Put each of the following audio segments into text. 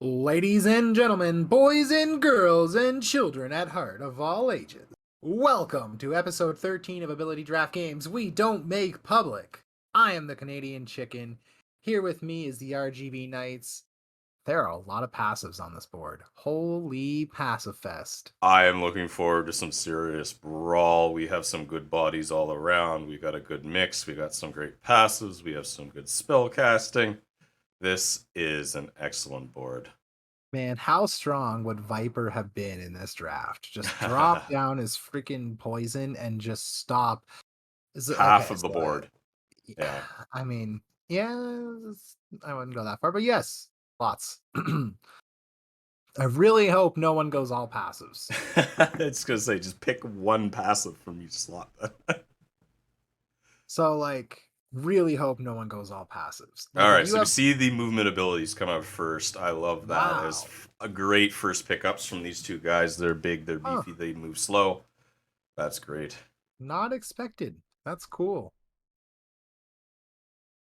Ladies and gentlemen, boys and girls, and children at heart of all ages, welcome to episode 13 of Ability Draft Games We Don't Make Public. I am the Canadian Chicken. Here with me is the RGB Knights. There are a lot of passives on this board. Holy passive fest. I am looking forward to some serious brawl. We have some good bodies all around. We got a good mix. We got some great passives. We have some good spell casting. This is an excellent board. Man, how strong would Viper have been in this draft? Just drop down his freaking poison and just stop. Half Okay, of the so board. Yeah. I mean, yeah, I wouldn't go that far, but yes, lots. I really hope no one goes all passives. It's gonna say just pick one passive from each slot. So, really hope no one goes all passives. All right, so we see the movement abilities come out first. I love that Wow. as a great first pickups from these two guys. They're big, they're beefy, they move slow. That's great. Not expected. That's cool.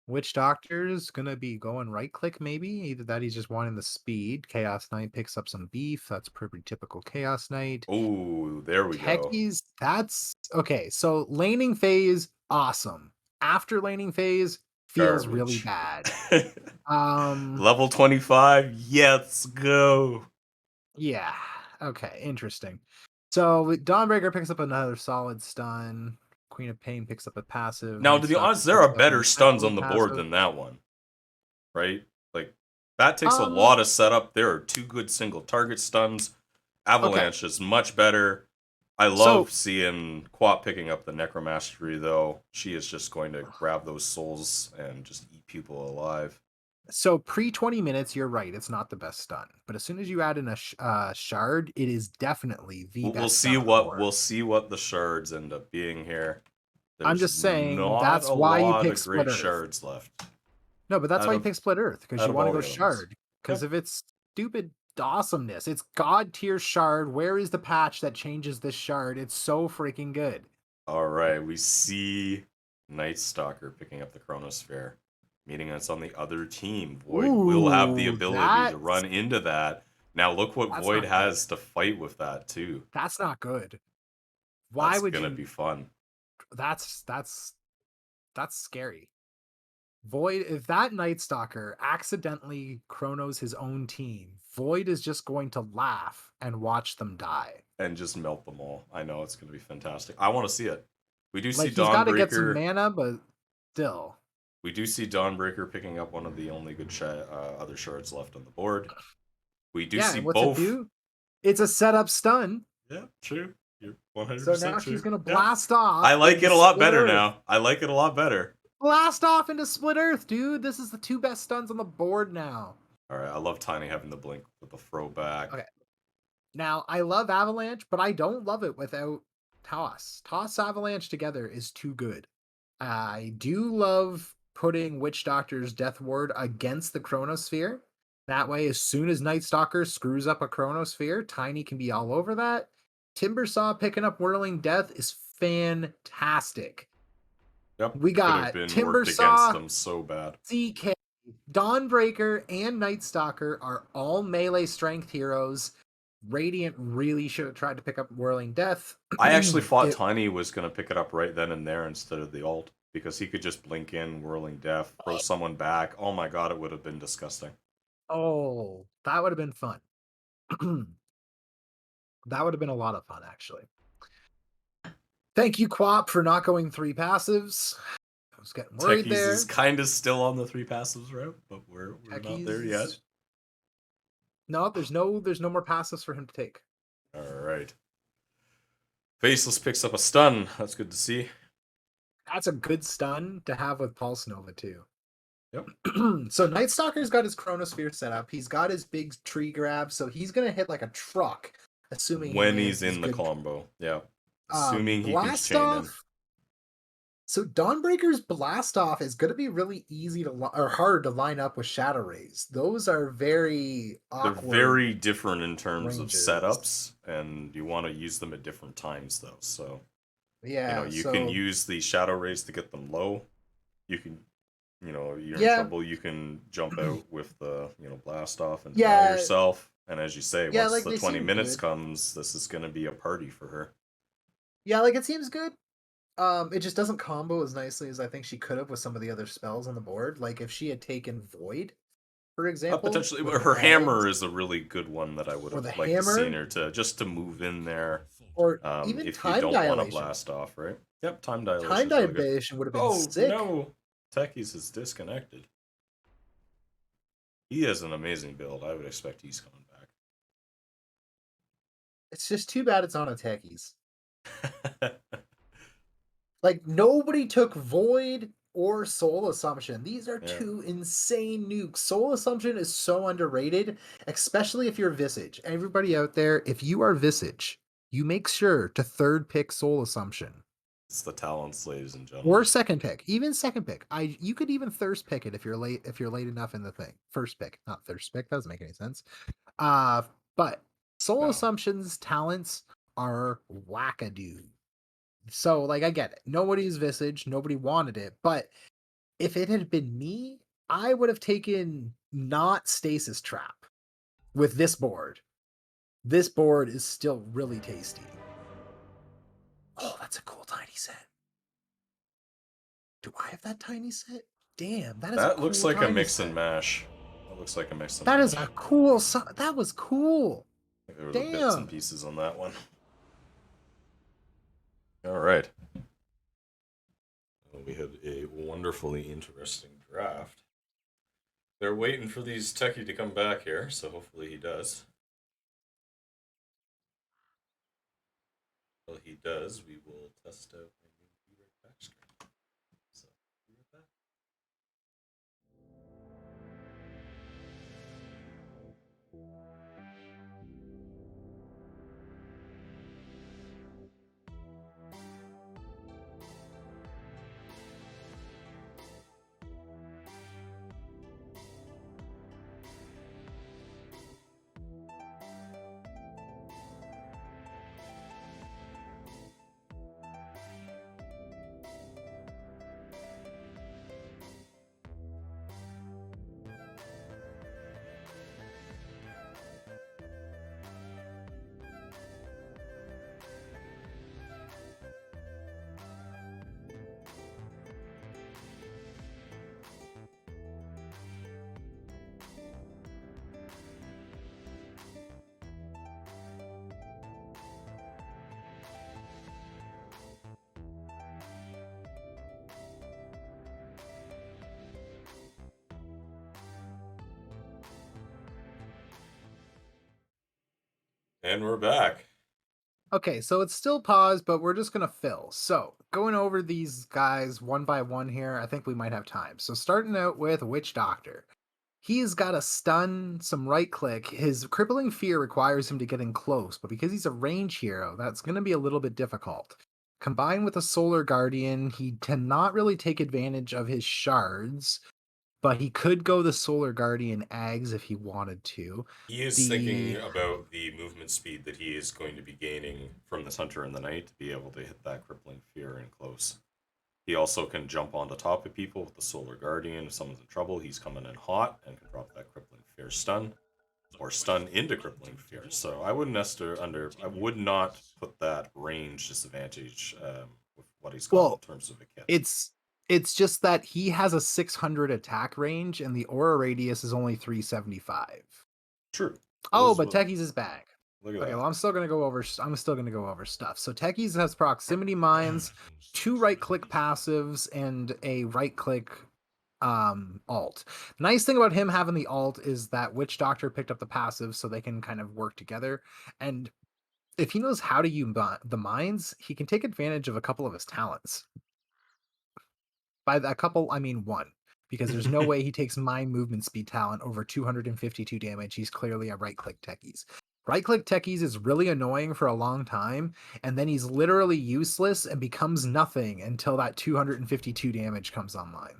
Witch Doctor's gonna be going right click, maybe. Either that he's just wanting the speed. Chaos Knight picks up some beef. That's pretty typical Chaos Knight. Oh, there we go. Techies, that's okay. So laning phase, awesome. After laning phase, feels really bad. Level 25, let's go. Yeah. Okay, interesting. So Dawnbreaker picks up another solid stun. Queen of Pain picks up a passive. Now, Night to be Stalker honest, there picks are up better an stuns on absolute the board passive. than that one, right? Like, that takes a lot of setup. There are two good single target stuns. Avalanche is much better. I love seeing Quap picking up the Necromastery, though. She is just going to grab those souls and just eat people alive. So pre 20 minutes, you're right. It's not the best stun, but as soon as you add in a shard, it is definitely the best. We'll see what the shards end up being here. There's I'm just saying not that's a why you lot pick of Split great Earth. shards left. No, but that's why you pick Split Earth, because you want to go shard. Because of its stupid awesomeness. It's god tier shard. Where is the patch that changes this shard? It's so freaking good. All right, we see Night Stalker picking up the Chronosphere, meaning it's on the other team. Void will have the ability to run into that. Now look what Void has to fight with that too. That's not good. Why would you? That's gonna be fun. That's scary. Void, if that Night Stalker accidentally chronos his own team, Void is just going to laugh and watch them die. And just melt them all. I know it's going to be fantastic. I want to see it. We do see Dawnbreaker. He's got to get some mana, but still. We do see Dawnbreaker picking up one of the only good other shards left on the board. We do see both. It's a setup stun. Yeah, true. You're 100% So now true. she's going to blast off. I like it a lot better now. I like it a lot better. Blast off into Split Earth, dude. This is the two best stuns on the board now. All right, I love Tiny having the blink with the throwback. Okay. Now, I love Avalanche, but I don't love it without Toss. Toss Avalanche together is too good. I do love putting Witch Doctor's Death Ward against the Chronosphere. That way, as soon as Night Stalker screws up a Chronosphere, Tiny can be all over that. Timbersaw picking up Whirling Death is fantastic. Yep, we got Timbersaw, them so bad. CK, Dawnbreaker, and Night Stalker are all melee strength heroes. Radiant really should have tried to pick up Whirling Death. I actually thought Tiny was going to pick it up right then and there instead of the ult, because he could just blink in Whirling Death, throw someone back. Oh my god, it would have been disgusting. Oh, that would have been fun. That would have been a lot of fun, actually. Thank you, Quap, for not going 3 passives. I was getting worried there. Techies is kind of still on the 3 passives route, but we're not there yet. No, there's no more passives for him to take. All right. Faceless picks up a stun. That's good to see. That's a good stun to have with Pulse Nova too. Yep. So Night Stalker's got his Chronosphere set up. He's got his big tree grab, so he's gonna hit like a truck, assuming when he's in the combo. Yeah. Assuming he can chain in. So Dawnbreaker's Blast Off is going to be really easy or hard to line up with Shadow Rays. Those are very awkward. They're very different in terms of setups, and you want to use them at different times, though. So, yeah, you can use the Shadow Rays to get them low. You can You know, you're in Yeah, trouble, you can jump out with the, blast off and dry yeah, yourself. And as you say, yeah. once Like the they 20 seem minutes good. comes, this is going to be a party for her. Yeah, like it seems good. It just doesn't combo as nicely as I think she could have with some of the other spells on the board. Like if she had taken Void, for example, Potentially, with but her her hammer eggs is a really good one that I would or have the liked to seen hammer her to just to move in there. or even If you time don't want to dilation. blast off, right? Yep, time Time dilation is really good. dilation would have been Oh sick. no, Techies is disconnected. He has an amazing build. I would expect he's coming It's just too bad it's on a techies. back. Like nobody took Void or Soul Assumption. These are Yeah, two insane nukes. Soul Assumption is so underrated, especially if you're Visage. Everybody out there, if you are Visage, you make sure to third pick Soul Assumption. it's the talents, ladies and Or gentlemen. second pick, even second pick. You could even thirst pick it if you're late enough in the thing. First pick, not thirst pick. That doesn't make any sense. Uh, but Soul No, Assumption's talents are wackadoo. So like I get it. Nobody's Visage, nobody wanted it, but if it had been me, I would have taken not Stasis Trap with this board. This board is still really tasty. Oh, that's a cool tiny set. Do I have that tiny set? Damn, that is a that looks cool like a tiny mix and set. mash. That looks like a mix and That is a mash. cool that was cool. There were the bits and Damn. pieces on that one. All right. Well, we had a wonderfully interesting draft. They're waiting for these techie to come back here, so hopefully he does. Well, he does. We will test out my new V-Ray back screen. So, be right back. And we're back. Okay, so it's still paused, but we're just gonna fill. So going over these guys one by one here, I think we might have time. So starting out with Witch Doctor. He's got a stun, some right click. His crippling fear requires him to get in close, but because he's a range hero, that's going to be a little bit difficult. Combined with a Solar Guardian, he cannot really take advantage of his shards, but he could go the Solar Guardian Ags if he wanted to. He is thinking The about the movement speed that he is going to be gaining from this Hunter in the Night to be able to hit that Crippling Fear in close. He also can jump onto top of people with the Solar Guardian. If someone's in trouble, he's coming in hot and can drop that Crippling Fear stun or stun into Crippling Fear. So I wouldn't I would not put that range disadvantage with what he's got in well, terms of a kit. it's just that he has a 600 attack range and the aura radius is only 375. True. Oh, but Techies is back. Look at Okay, that. well, I'm still gonna go over stuff. So Techies has proximity mines, 2 right click passives, and a right click alt. Nice thing about him having the alt is that Witch Doctor picked up the passive so they can kind of work together. And if he knows how to use the mines, he can take advantage of a couple of his talents. By that couple, I mean one. Because there's no way he takes mine movement speed talent over 252 damage. He's clearly a right click techies. Right click techies is really annoying for a long time, and then he's literally useless and becomes nothing until that 252 damage comes online.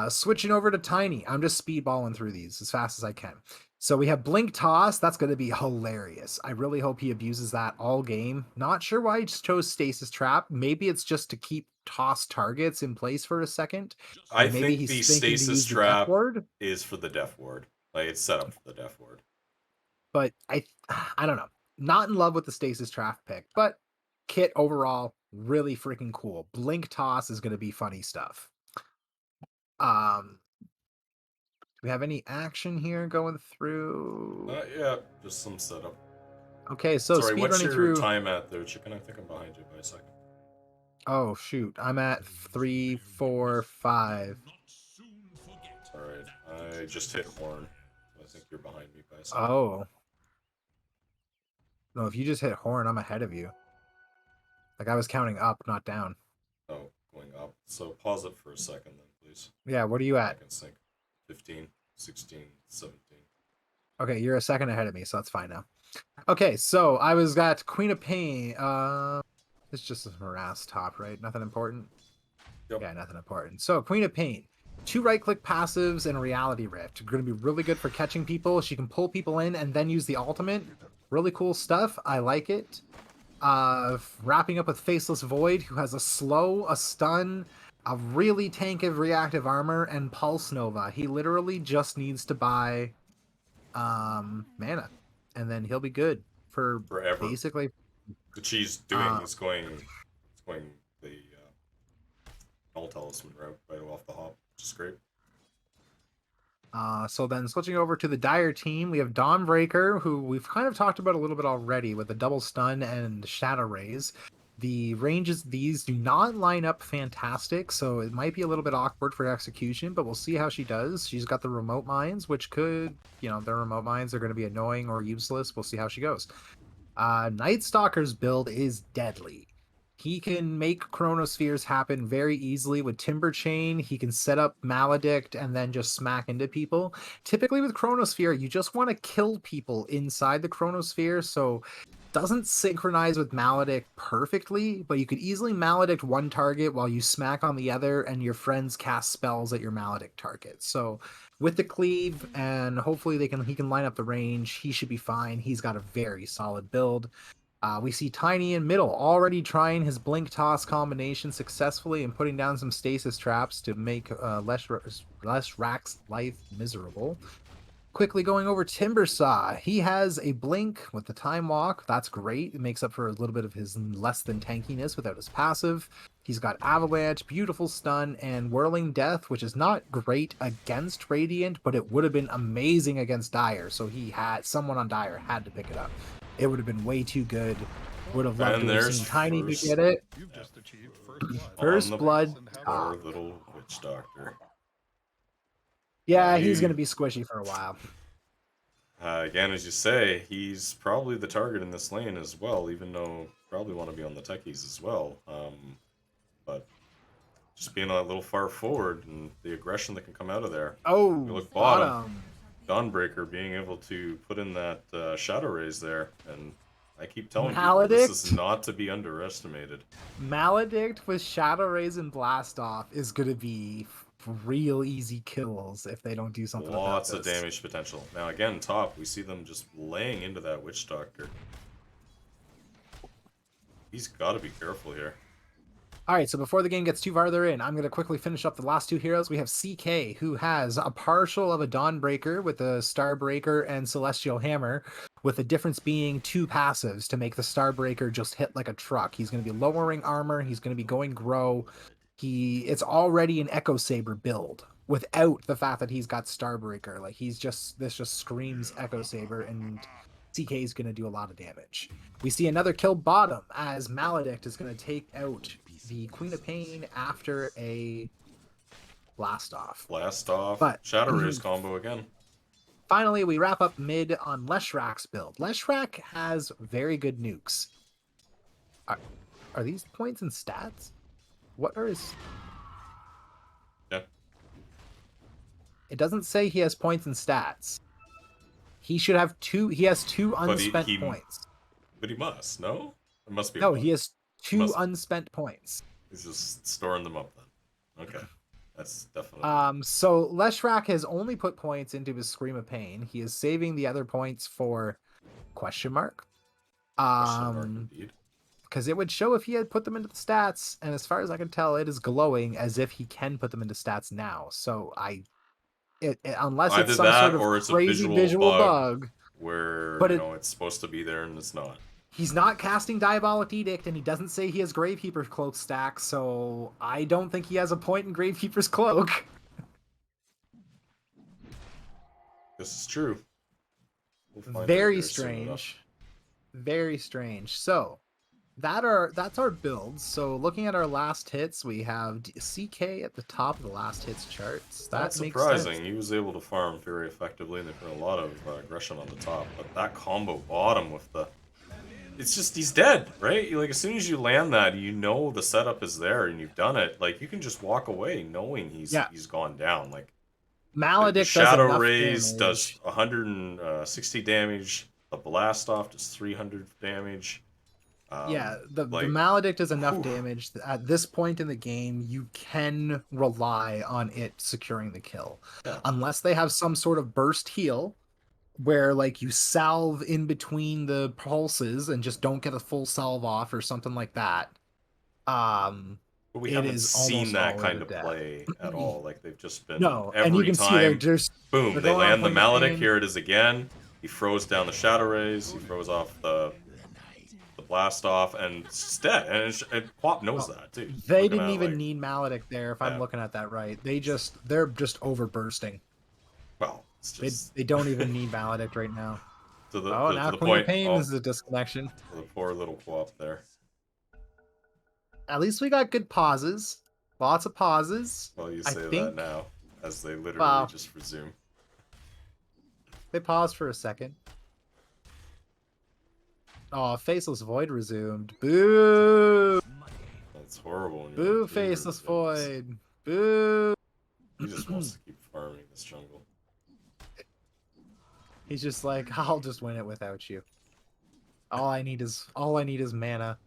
Switching over to Tiny, I'm just speedballing through these as fast as I can. So we have Blink Toss. That's going to be hilarious. I really hope he abuses that all game. Not sure why he just chose Stasis Trap. Maybe it's just to keep toss targets in place for a second. I Or maybe think he's the thinking to stasis use the Death trap Ward. is for the Death Ward. Like it's set up for the Death Ward. But I don't know. Not in love with the Stasis Trap pick. But kit overall, really freaking cool. Blink Toss is going to be funny stuff. Do we have any action here going through? Yeah, just some setup. Okay, so Sorry, speed what's running your through. time at there, Chicken? I think I'm behind you by a second. Oh shoot, I'm at 3, 4, 5. Alright, I just hit horn. So I think you're behind me by a second. Oh. No, if you just hit horn, I'm ahead of you. Like I was counting up, not down. Oh, going up. So pause it for a second then, please. Yeah, what are you I at? can sync. 15, 16, 17. Okay, you're a second ahead of me, so that's fine now. Okay, so I was got Queen of Pain. It's just a harass top, right? Nothing important. Yep. Yeah, nothing important. So Queen of Pain. 2 right-click passives and Reality Rift. Going to be really good for catching people. She can pull people in and then use the ultimate. Really cool stuff. I like it. Wrapping up with Faceless Void, who has a slow, a stun, a really tank of reactive armor, and Pulse Nova. He literally just needs to buy mana, and then he'll be good for Forever. basically. What she's doing is going the Null Talisman route right off the hop, which is great. So then switching over to the Dire team, we have Dawnbreaker, who we've kind of talked about a little bit already with the double stun and Shadow Rays. The ranges these do not line up fantastic, so it might be a little bit awkward for execution, but we'll see how she does. She's got the remote mines, which could, their remote mines are going to be annoying or useless. We'll see how she goes. Night Stalker's build is deadly. He can make chronospheres happen very easily with Timber Chain. He can set up Maledict and then just smack into people. Typically with Chronosphere, you just want to kill people inside the Chronosphere, so doesn't synchronize with Maledict perfectly, but you could easily Maledict one target while you smack on the other, and your friends cast spells at your Maledict target. So with the cleave, and hopefully he can line up the range, he should be fine. He's got a very solid build. We see Tiny in middle already trying his Blink Toss combination successfully and putting down some stasis traps to make less Rack's life miserable. Quickly going over Timbersaw. He has a Blink with the Time Walk. That's great. It makes up for a little bit of his less than tankiness without his passive. He's got Avalanche, Beautiful Stun, and Whirling Death, which is not great against Radiant, but it would have been amazing against Dire. So someone on Dire had to pick it up. It would have been way too good. Would have loved to have seen Tiny to get it. You've just achieved First blood. Poor little witch doctor. Yeah, he's going to be squishy for a while. Again, as you say, he's probably the target in this lane as well, even though probably want to be on the techies as well. But just being a little far forward and the aggression that can come out of there. Oh, you look bottom. Dawnbreaker being able to put in that Shadow Rays there, and I keep telling people this is not to be underestimated. Maledict with Shadow Rays and Blast Off is going to be real easy kills if they don't do something Lots about this. of damage potential. Now again, top, we see them just laying into that Witch Doctor. He's got to be careful here. All right, so before the game gets too farther in, I'm going to quickly finish up the last 2 heroes. We have CK, who has a partial of a Dawnbreaker with a Starbreaker and Celestial Hammer, with the difference being 2 passives to make the Starbreaker just hit like a truck. He's going to be lowering armor. He's going to be going grow. It's already an Echo Saber build without the fact that he's got Starbreaker. Like this just screams Echo Saber, and CK is going to do a lot of damage. We see another kill bottom as Maledict is going to take out the Queen of Pain after a Blast Off. But Shadow Rays combo again. Finally, we wrap up mid on Leshrack's build. Leshrack has very good nukes. Are these points and stats? What are his... Yeah. It doesn't say he has points and stats. He should have 2. He has 2 unspent points. But he must, no? It must be. No, he has 2 unspent points. He's just storing them up then. Okay. That's definitely So Leshrac has only put points into his Scream of Pain. He is saving the other points for question mark. question mark indeed. Because it would show if he had put them into the stats, and as far as I can tell, it is glowing as if he can put them into stats now. So unless it's Either some that sort of or it's a crazy visual visual bug bug, where, but you know, it's supposed to be there and it's not. he's not casting Diabolic Edict, and he doesn't say he has Gravekeeper's Cloak stack, so I don't think he has a point in Gravekeeper's Cloak. This is true. We'll find out Very here soon enough. strange. Very strange. So that's our builds. So looking at our last hits, we have CK at the top of the last hits charts. That Not makes surprising. sense. He was able to farm very effectively, and they put a lot of aggression on the top. But that combo bottom with the... It's just, he's dead, right? Like, as soon as you land that, you know the setup is there, and you've done it. Like, you can just walk away knowing he's gone down. Like, the Maledict Shadow does Raise damage. does 160 damage. The Blast Off does 300 damage. The Maledict is enough damage that at this point in the game you can rely on it securing the kill. Yeah. Unless they have some sort of burst heal where like you salve in between the pulses and just don't get a full salve off or something like that. But we haven't seen that kind of play at all. Like, they've just been and you can see they're just boom, they land the Maledict. Here it is again. He throws down the Shadow Rays. He throws off the Blast Off, and it's dead. And Quap knows that too. They didn't even need Maledict there, if I'm looking at that right. They're just overbursting. Well, it's just... they don't even need Maledict right now. Now Queen of Pain is a disconnection. The poor little Quap there. At least we got good pauses. Lots of pauses. Well, you say that now, as they literally just resume. They paused for a second. Oh, Faceless Void resumed. Boo! That's horrible. Boo, Faceless Void. Boo! He just wants to keep farming this jungle. He's just like, I'll just win it without you. All I need is mana.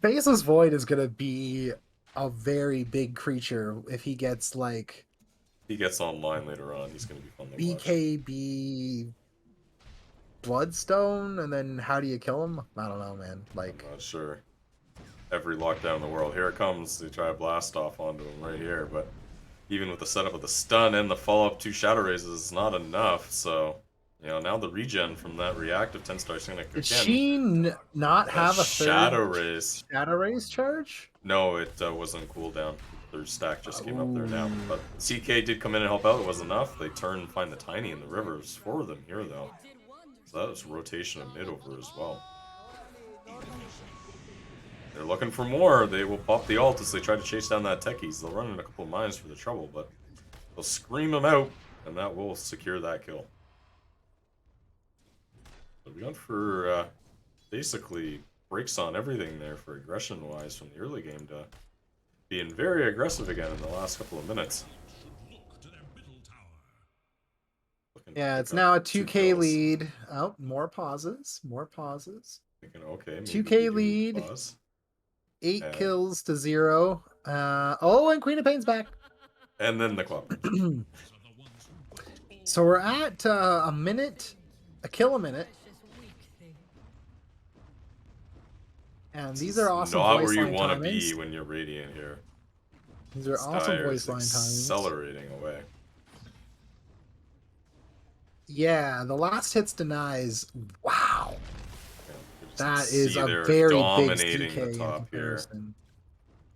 Faceless Void is gonna be a very big creature if he gets like... He gets online later on. He's gonna be fun to watch. BKB Bloodstone, and then how do you kill him? I don't know, man. Like, I'm not sure. Every lockdown in the world. Here it comes. They try to blast off onto him right here, but even with the setup of the stun and the follow-up 2 Shadow Raises is not enough, so... You know, now the regen from that reactive 10-star Cynic again. Did she not have a third Shadow Raise? Shadow Raise charge? No, it wasn't cooldown. Third stack just came up there now. But CK did come in and help out. It was enough. They turn and find the Tiny in the rivers for them here, though. So that was rotation of mid over as well. They're looking for more. They will pop the ult as they try to chase down that Techies. They'll run in a couple of mines for the trouble, but they'll scream them out, and that will secure that kill. So we went for basically breaks on everything there for aggression-wise from the early game to being very aggressive again in the last couple of minutes. Yeah, it's now a 2K lead. Oh, more pauses. More pauses. Thinking, okay, 2K lead. 8 kills to 0. And Queen of Pain's back. And then the Quap. So we're at a kill a minute. And these are awesome voice line timings. Not where you want to be when you're Radiant here. These are awesome voice line timings. Accelerating away. Yeah, the last hits denies. Wow. Yeah, that is a very big CK the top here.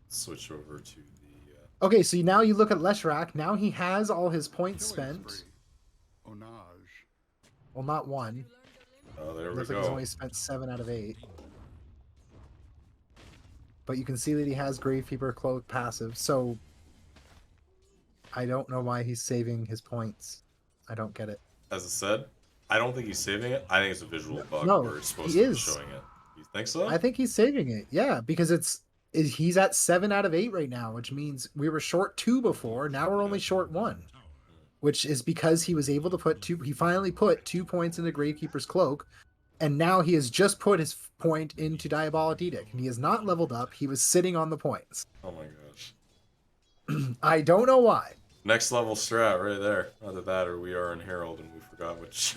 Switch over to the... Okay, so now you look at Leshrac. Now he has all his points spent. Well, not one. Oh, there we Looks go. like he's only spent 7 out of 8. But you can see that he has Gravekeeper Cloak passive, so I don't know why he's saving his points. I don't get it. As I said, I don't think he's saving it. I think it's a visual bug where it's supposed to be showing it. You think so? I think he's saving it, yeah, because he's at 7 out of 8 right now, which means we were short 2 before, now we're only short 1. Which is because he was able to he finally put 2 points into Gravekeeper's Cloak, And now he has just put his point into Diabolic Edict, and he has not leveled up. He was sitting on the points. Oh my gosh. I don't know why. Next level strat right there. Either that or we are in Herald and we forgot which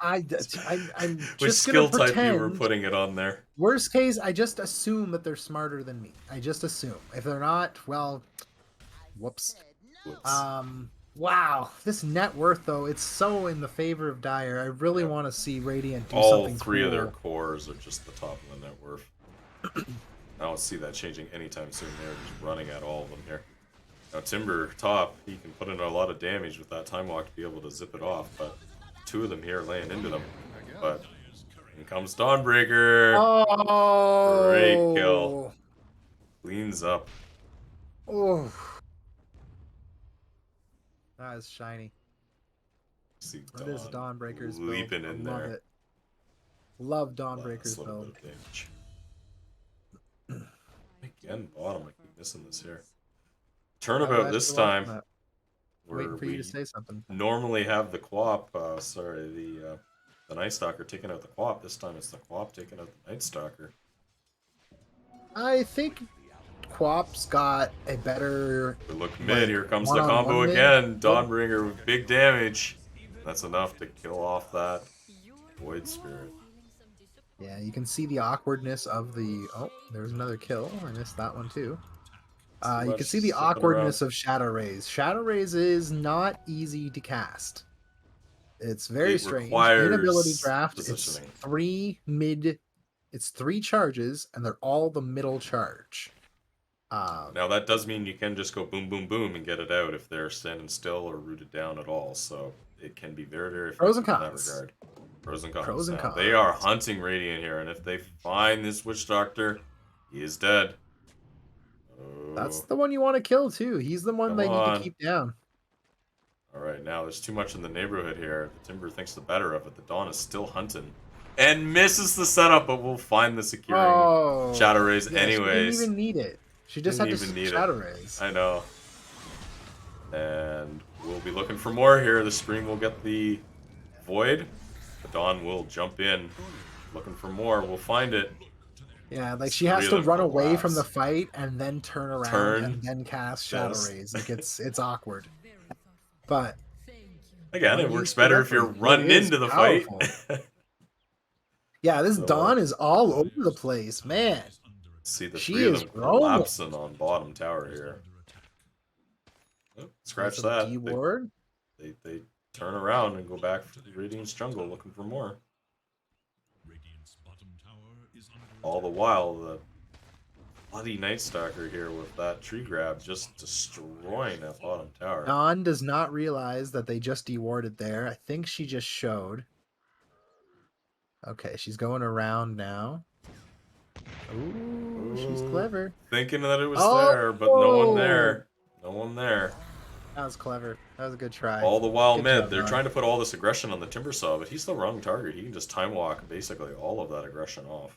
I'm which just skill gonna type you were pretend. putting it on there. Worst case, I just assume that they're smarter than me. I just assume. If they're not, well, whoops. Whoops. Wow, this net worth though, it's so in the favor of Dire. I really want to see Radiant do All something three cool. of their cores are just the top of the net worth. I don't see that changing anytime soon. They're just running at all of them here. Now Timber top, he can put in a lot of damage with that Time Walk to be able to zip it off, but two of them here laying into them. But in comes Dawnbreaker. Oh, Great kill. Cleans up. Oh, that is shiny. See That is Dawnbreaker's build. leaping in Love there. it. Love Dawnbreaker's build. Again, bottom. I keep missing this here. Turnabout this time. Waiting for you to say something. Normally have the Quap, the Night Stalker taking out the Quap. This time it's the Quap taking out the Night Stalker. I think Quap's got a better. We look mid. Here comes the combo again. Dawnbringer with big damage. That's enough to kill off that Void Spirit. Yeah, you can see the awkwardness of the. Oh, there's another kill. I missed that one too. You can see the awkwardness of Shadow Rays. Shadow Rays is not easy to cast. It's very strange. In ability draft, it's it's 3 charges, and they're all the middle charge. Now that does mean you can just go boom, boom, boom, and get it out if they're standing still or rooted down at all. So it can be very, very pros and effective cons. in that regard. Pros and cons. Pros and cons. They are hunting Radiant here, and if they find this Witch Doctor, he is dead. That's the one you want to kill too. He's the one they need to keep down. Alright, now there's too much in the neighborhood here. The Timber thinks the better of it. The Dawn is still hunting. And misses the setup, but we'll find the securing Shadow Rays anyways. She didn't even need it. She just had to Shadow Rays. I know. And we'll be looking for more here. The Scream will get the Void. The Dawn will jump in. Looking for more. We'll find it. Yeah, like she has to run away from the fight and then turn around and then cast Shadow Rays. Like it's awkward. But again, it works better if you're running into the fight. Yeah, this Dawn is all over the place, man. See the three of them collapsing on bottom tower here. Oh, scratch that. They turn around and go back to the Radiant's jungle looking for more. All the while, the bloody Night Stalker here with that tree grab just destroying that bottom tower. Dawn does not realize that they just dewarded there. I think she just showed. Okay, she's going around now. Ooh, she's clever. Thinking that it was there, but no one there. No one there. That was clever. That was a good try. All the while mid, they're trying to put all this aggression on the Timbersaw, but he's the wrong target. He can just time walk basically all of that aggression off.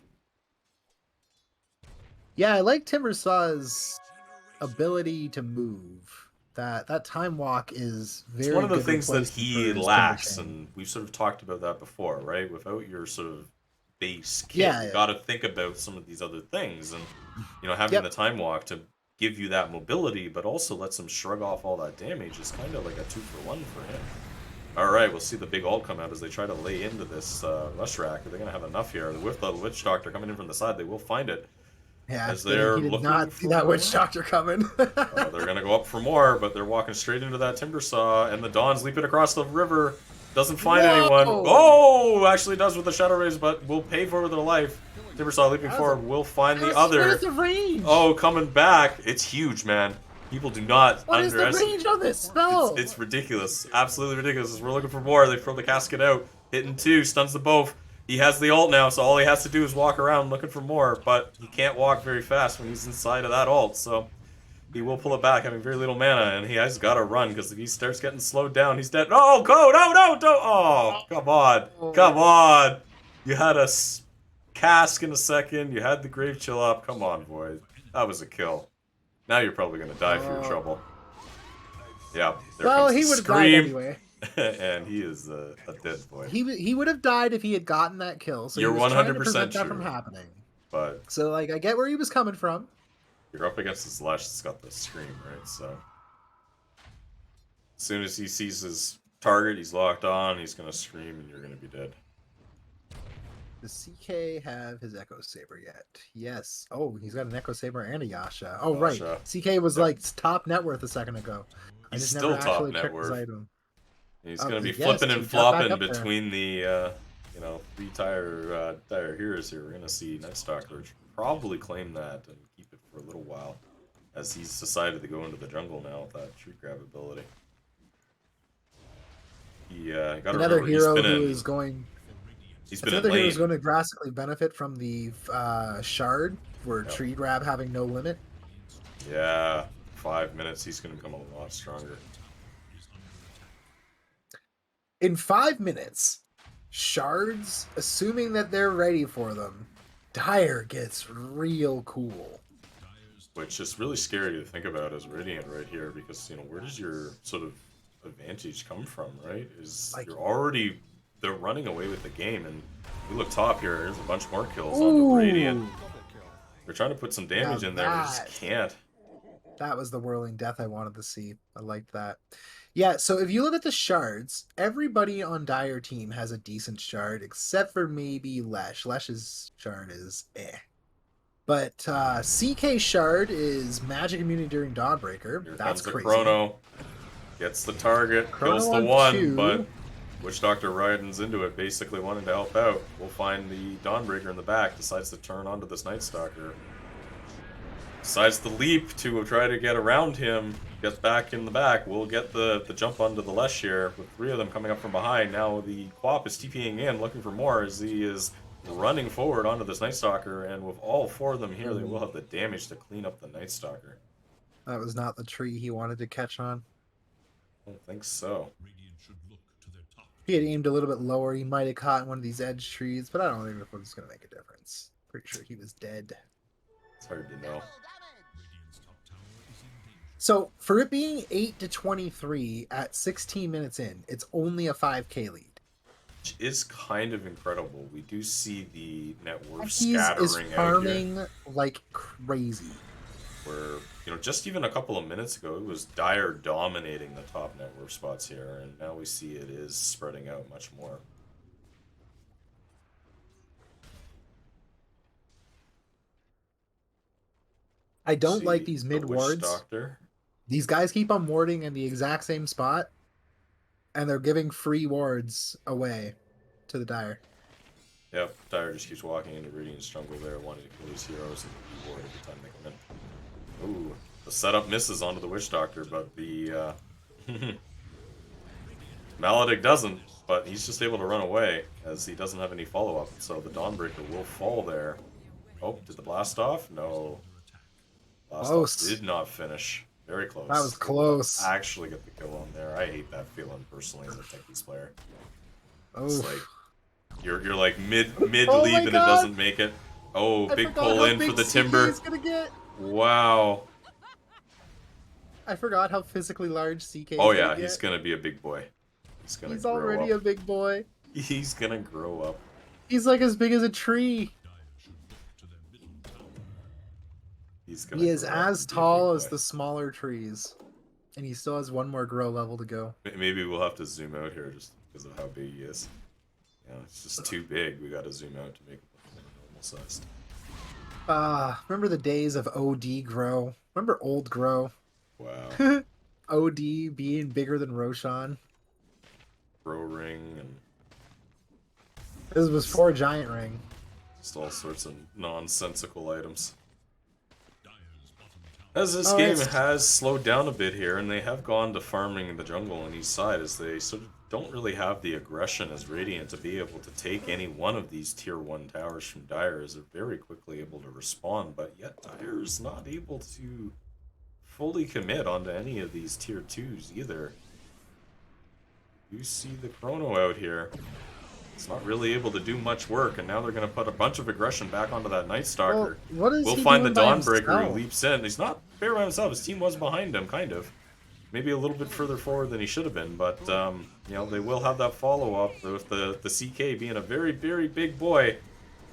Yeah, I like Timbersaw's ability to move. That time walk is very. It's one of the things that he lacks, and we've sort of talked about that before, right? Without your sort of base kit, you got to think about some of these other things, and having the time walk to give you that mobility, but also lets him shrug off all that damage is kind of like a 2-for-1 for him. All right, we'll see the big ult come out as they try to lay into this rush rack. Are they going to have enough here? With the Witch Doctor coming in from the side, they will find it. Yeah, as they're he did not see that Witch Doctor coming. They're going to go up for more, but they're walking straight into that Timbersaw, and the Dawn's leaping across the river. Doesn't find anyone. Oh, actually does with the Shadow Rays, but will pay for their life. Timbersaw leaping forward will find the other. The range? Oh, coming back. It's huge, man. People do not underestimate. What is the range on this spell? It's ridiculous. Absolutely ridiculous. As we're looking for more, they throw the casket out. Hitting 2, stuns the both. He has the ult now, so all he has to do is walk around looking for more, but he can't walk very fast when he's inside of that ult, so he will pull it back, having very little mana, and he has got to run, because if he starts getting slowed down, he's dead. Oh, go! No, don't! Oh, come on. Come on! You had a cask in a second, you had the Grave Chill up. Come on, Void. That was a kill. Now you're probably going to die for your trouble. Yeah. Well, he would have died anyway. And he is a dead boy. He would have died if he had gotten that kill. So he You're was trying to 100% prevent that from true, happening. but So like I get where he was coming from. you're up against this Lesh that's got the scream, right? So as soon as he sees his target, he's locked on, he's gonna scream and you're gonna be dead. Does CK have his Echo Saber yet? Yes. Oh, he's got an Echo Saber and a Yasha. Oh, right. Yasha. CK was Yep. like top net worth a second ago. I He's just still never top actually net checked his worth. item. He's Oh, gonna be yes, flipping and he got back flopping up there. between the you know, three dire heroes here. We're gonna see Nightstalker probably claim that and keep it for a little while, as he's decided to go into the jungle now with that tree grab ability. He got Another remember, hero he's been who in, is going. he's been in Another hero is lane. going to drastically benefit from the shard for Yep. tree grab having no limit. Yeah, 5 minutes. He's gonna become a lot stronger. In 5 minutes, shards, assuming that they're ready for them, Dire gets real cool. Which is really scary to think about as Radiant right here, because you know where does your sort of advantage come from, right? Is Like- they're running away with the game, and you look top here. There's a bunch more kills Ooh, onto Radiant. They're trying to put some damage Now in there, but that- just can't. that was the whirling death I wanted to see. I liked that. Yeah, so if you look at the shards, everybody on Dire team has a decent shard, except for maybe Lesh. Lesh's shard is eh. But CK shard is magic immunity during Dawnbreaker. Here That's comes the crazy. Chrono. Gets the target, Chrono kills the on one, two. but Witch Doctor ridens into it, basically wanting to help out. We'll find the Dawnbreaker in the back, decides to turn onto this Night Stalker. Decides to leap to try to get around him, gets back in the back. We'll get the jump onto the Lesh here, with three of them coming up from behind. Now the Quap is TPing in, looking for more as he is running forward onto this Night Stalker, and with all four of them here, they will have the damage to clean up the Night Stalker. That was not the tree he wanted to catch on. I don't think so. If he had aimed a little bit lower, he might have caught one of these edge trees, but I don't think it was going to make a difference. Pretty sure he was dead. It's hard to know. So for it being 8 to 23 at 16 minutes in, it's only a 5k lead. Which is kind of incredible. We do see the net worth He is scattering out here. farming like crazy. Where, you know, just even a couple of minutes ago, it was Dire dominating the top net worth spots here, and now we see it is spreading out much more. I don't See like these the mid Witch wards. Doctor. These guys keep on warding in the exact same spot, and they're giving free wards away to the Dire. Yep, Dire just keeps walking into Radiant's jungle there, wanting to kill these heroes and reward every time they come in. Ooh, the setup misses onto the Witch Doctor, but the Maledict doesn't, but he's just able to run away as he doesn't have any follow-up, so the Dawnbreaker will fall there. Oh, did the blast off? No. Blast Close. off did not finish. Very close. That was close. Actually get the kill on there. I hate that feeling personally as a Techies player. Oh, It's like you're like mid Oh leap my and it God. doesn't make it. Oh, I big forgot pull how in big for the CK timber. is gonna get. Wow. I forgot how physically large CK. Oh is yeah, gonna he's get. gonna be a big boy. He's gonna He's grow already up. a big boy. He's gonna grow up. He's like as big as a tree. He's gonna He is grow up as and be a tall big as boy. the smaller trees, and he still has one more grow level to go. Maybe we'll have to zoom out here just because of how big he is. Yeah, it's just too big. We gotta zoom out to make it look normal sized. Remember the days of OD grow? Remember old grow? Wow. OD being bigger than Roshan. Bro ring and This was for Giant Ring. just all sorts of nonsensical items. As this Oh, game it's- has slowed down a bit here, and they have gone to farming in the jungle on each side, as they sort of don't really have the aggression as Radiant to be able to take any one of these tier 1 towers from Dire, as they're very quickly able to respond, but yet Dire is not able to fully commit onto any of these tier 2s either. You see the Chrono out here. It's not really able to do much work, and now they're going to put a bunch of aggression back onto that Night Stalker. Well, what is We'll he find the doing by Dawnbreaker who himself? leaps in. He's not fair by himself. His team was behind him, kind of. maybe a little bit further forward than he should have been, but you know, they will have that follow-up with the CK being a very, very big boy,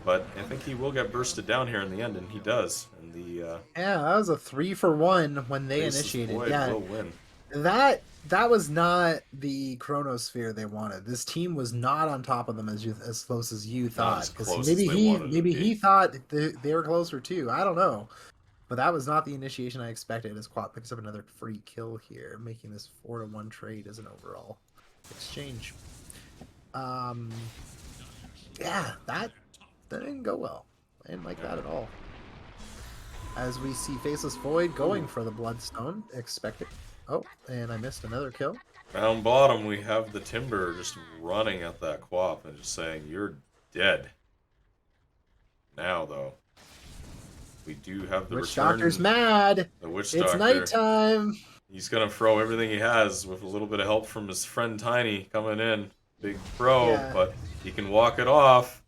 but I think he will get bursted down here in the end, and he does. And the Yeah, that was a 3-for-1 when they Faceless initiated. Void Yeah, will win. that was not the Chronosphere they wanted. This team was not on top of them as close as you Not thought. as Because close as maybe they he wanted to maybe he be. thought they were closer too. I don't know. But that was not the initiation I expected as Quat picks up another free kill here, making this 4-1 trade as an overall exchange. Yeah, that didn't go well. I didn't like that at all. As we see Faceless Void going for the Bloodstone, expected. Oh, and I missed another kill. Down bottom, we have the Timber just running at that Quap and just saying, "You're dead." Now, though, we do have the Witch return. Doctor's mad. The Witch It's Doctor. nighttime. He's gonna throw everything he has with a little bit of help from his friend Tiny coming in. Big pro, Yeah. but he can walk it off.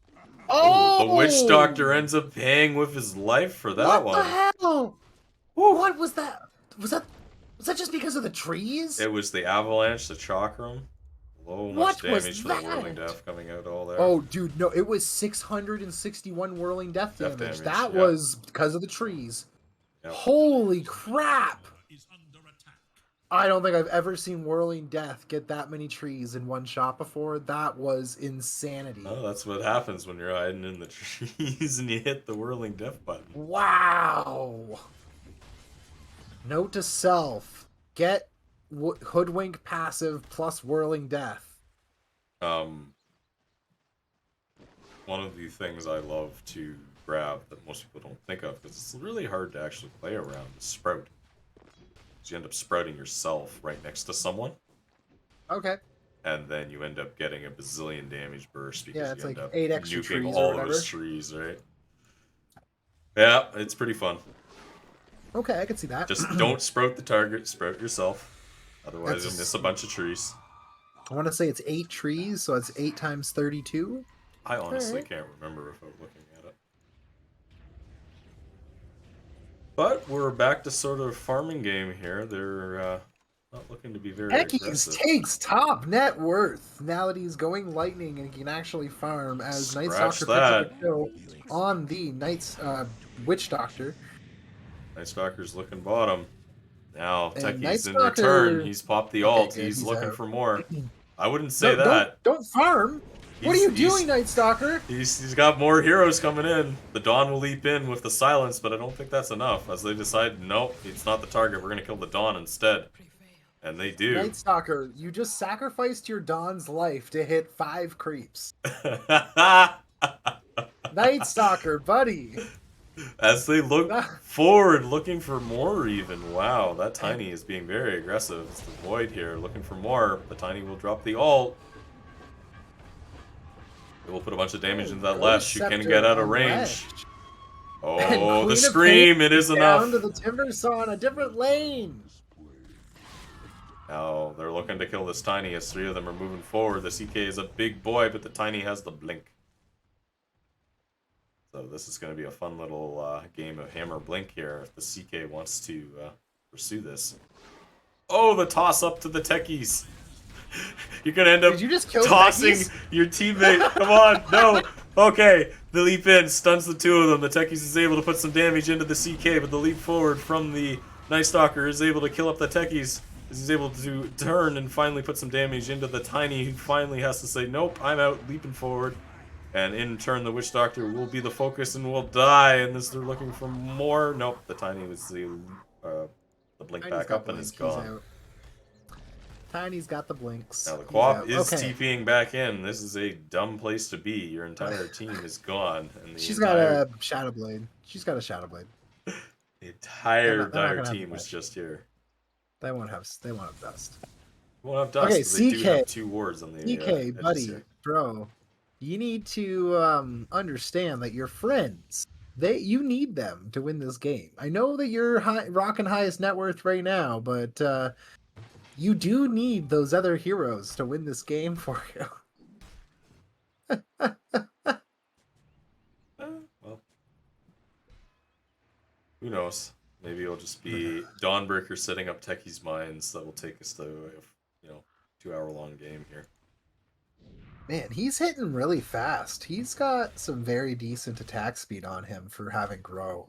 Oh, The Witch Doctor ends up paying with his life for that what one. the hell? What was that? Was that just because of the trees? It was the Avalanche, the Chakram. Low much What was damage for the that? Whirling Death coming out all there. Oh, dude, no, it was 661 whirling death damage. That yeah. was because of the trees. Yep. Holy crap! I don't think I've ever seen whirling death get that many trees in one shot before. That was insanity. Oh, that's what happens when you're hiding in the trees and you hit the Whirling Death button. Wow! Note to self: get Hoodwink passive plus whirling death. One of the things I love to grab that most people don't think of, because it's really hard to actually play around, is Sprout. So you end up sprouting yourself right next to someone. Okay. And then you end up getting a bazillion damage burst because Yeah, it's you end like up 8 extra nuking trees all or of his whatever. trees, right? Yeah, it's pretty fun. Okay, I can see that. Just don't sprout the target, sprout yourself. Otherwise, That's you'll miss a bunch of trees. I want to say it's 8 trees, so it's 8 times 32. I honestly Alright. can't remember if I'm looking at it. But we're back to sort of farming game here. They're not looking to be very Techies aggressive. takes top net worth now that he's going lightning and he can actually farm as Night Scratch Stalker picks up that. a kill on the Witch Doctor. Night Stalker's looking bottom. Now, And Techie's in Night Stalker- return. He's popped the Okay, ult. good, He's he's looking out. for more. I wouldn't say No, that. Don't farm. What are you He's- doing, Night Stalker? He's got more heroes coming in. The Dawn will leap in with the silence, but I don't think that's enough. As they decide, nope, it's not the target. We're gonna kill the Dawn instead, and they do. Night Stalker, you just sacrificed your Dawn's life to hit 5 creeps. Night Stalker, buddy. As they look forward, looking for more even. Wow, that Tiny is being very aggressive. It's the Void here, looking for more. The Tiny will drop the ult. It will put a bunch of damage into that Lesh. You can get out of range. Oh, the Scream! It is enough. Down to the Timber Saw in a different lane. Now, they're looking to kill this Tiny as 3 of them are moving forward. The CK is a big boy, but the Tiny has the Blink. So this is going to be a fun little game of Hammer Blink here if the CK wants to pursue this. Oh, the toss up to the Techies. You're going to end up Did you just kill tossing Techies? your teammate. Come on, no. Okay, the leap in stuns the 2 of them. The Techies is able to put some damage into the CK, but the leap forward from the Night Stalker is able to kill up the Techies. He's able to turn and finally put some damage into the Tiny, who finally has to say, nope, I'm out, leaping forward. And in turn, the Witch Doctor will be the focus and will die. And this, they're looking for more. Nope, the Tiny was the blink Tiny's back got up and blink, is he's gone. out. Tiny's got the blinks. Now the He's Quap out. is Okay. TPing back in. This is a dumb place to be. Your entire team is gone. And the She's got entire, a Shadow Blade. She's got a Shadow Blade. the entire They're not dire gonna have team that. was just here. They won't have dust. Won't have dust. Okay, They do CK. have 2 wards on the DK, edges buddy, here. bro, you need to understand that your friends, you need them to win this game. I know that you're rocking highest net worth right now, but you do need those other heroes to win this game for you. Well, who knows? Maybe it'll just be Dawnbreaker setting up Techie's mines that will take us to a 2-hour-long game here. Man, he's hitting really fast. He's got some very decent attack speed on him for having Grow.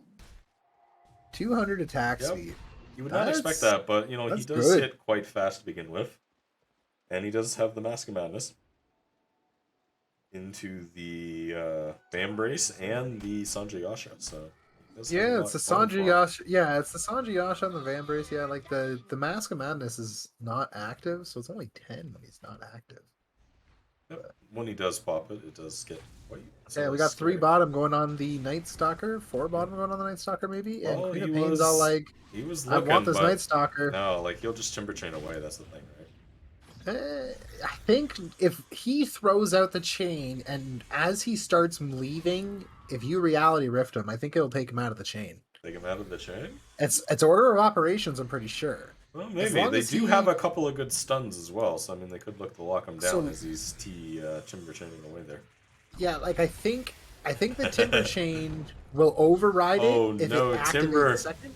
200 attack speed. You would not expect that, but he does good. hit quite fast to begin with. And he does have the Mask of Madness into the Vambrace and the Sanjay Yasha, so yeah, it's the Sanjay Yasha. Yeah, it's the Sanjay Yasha and the Vambrace. Yeah, like the Mask of Madness is not active, so it's only 10 when he's not active. Yep. When he does pop it, it does get quite. Yeah, we got scary. 3 bottom going on the Night Stalker, 4 bottom going on the Night Stalker, maybe. And Queen of Pain's all like, he was looking, I want this Night Stalker. No, like he'll just Timber Chain away. That's the thing, right? I think if he throws out the chain and as he starts leaving, if you reality rift him, I think it'll take him out of the chain. Take him out of the chain? It's order of operations, I'm pretty sure. Well, maybe. They do have a couple of good stuns as well, so I mean they could look to lock him down as he's Timber Chaining away there. Yeah, like I think the Timber Chain will override it if no, it activates Timber. a second.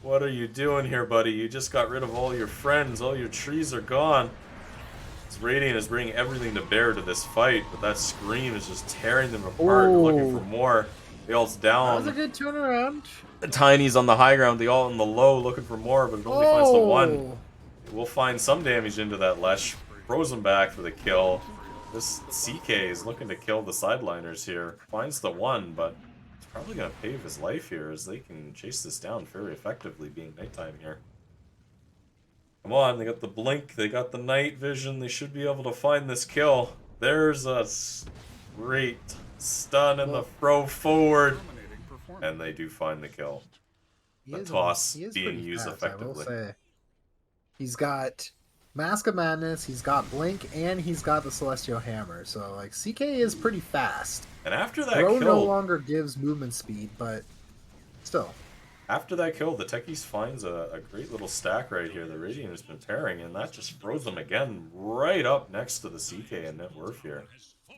What are you doing here, buddy? You just got rid of all your friends. All your trees are gone. This Radiant is bringing everything to bear to this fight, but that Scream is just tearing them apart, looking for more. The ult's down. That was a good turnaround. The Tiny's on the high ground, the ult on the low, looking for more, but it only finds the one. It will find some damage into that Lesh. Throws him back for the kill. This CK is looking to kill the sideliners here. Finds the one, but it's probably going to pave his life here as they can chase this down very effectively, being nighttime here. Come on, they got the blink, they got the night vision, they should be able to find this kill. There's a great stun and the throw forward, and they do find the kill. The toss being used effectively. I will say. He's got Mask of Madness, he's got Blink, and he's got the Celestial Hammer. So, like, CK is pretty fast. And after that Throw kill... no longer gives movement speed, but still. After that kill, the Techies finds a great little stack right here. The Radiant has been pairing, and that just throws them again right up next to the CK and Net Worth here.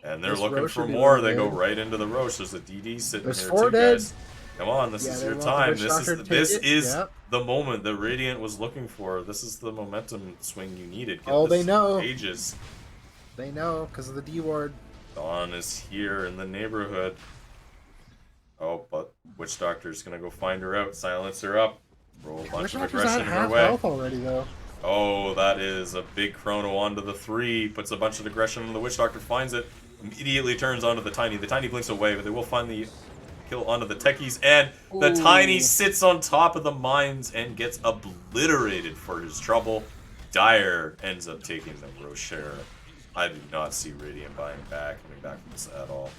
And they're looking for more. They go right into the Roche. There's a DD sitting here too, guys. Come on, this is your time. This is the moment that Radiant was looking for. This is the momentum swing you needed. They know. Ages. They know because of the D ward. Dawn is here in the neighborhood. Oh, but Witch Doctor's gonna go find her out, silence her up, roll a bunch of aggression in her way. Health already, though. Oh, that is a big chrono onto the 3, puts a bunch of aggression on the Witch Doctor, finds it, immediately turns onto the Tiny. The Tiny blinks away, but they will find the kill onto the Techies, and the Tiny sits on top of the mines and gets obliterated for his trouble. Dire ends up taking the Rocher. I do not see Radiant coming back from this at all.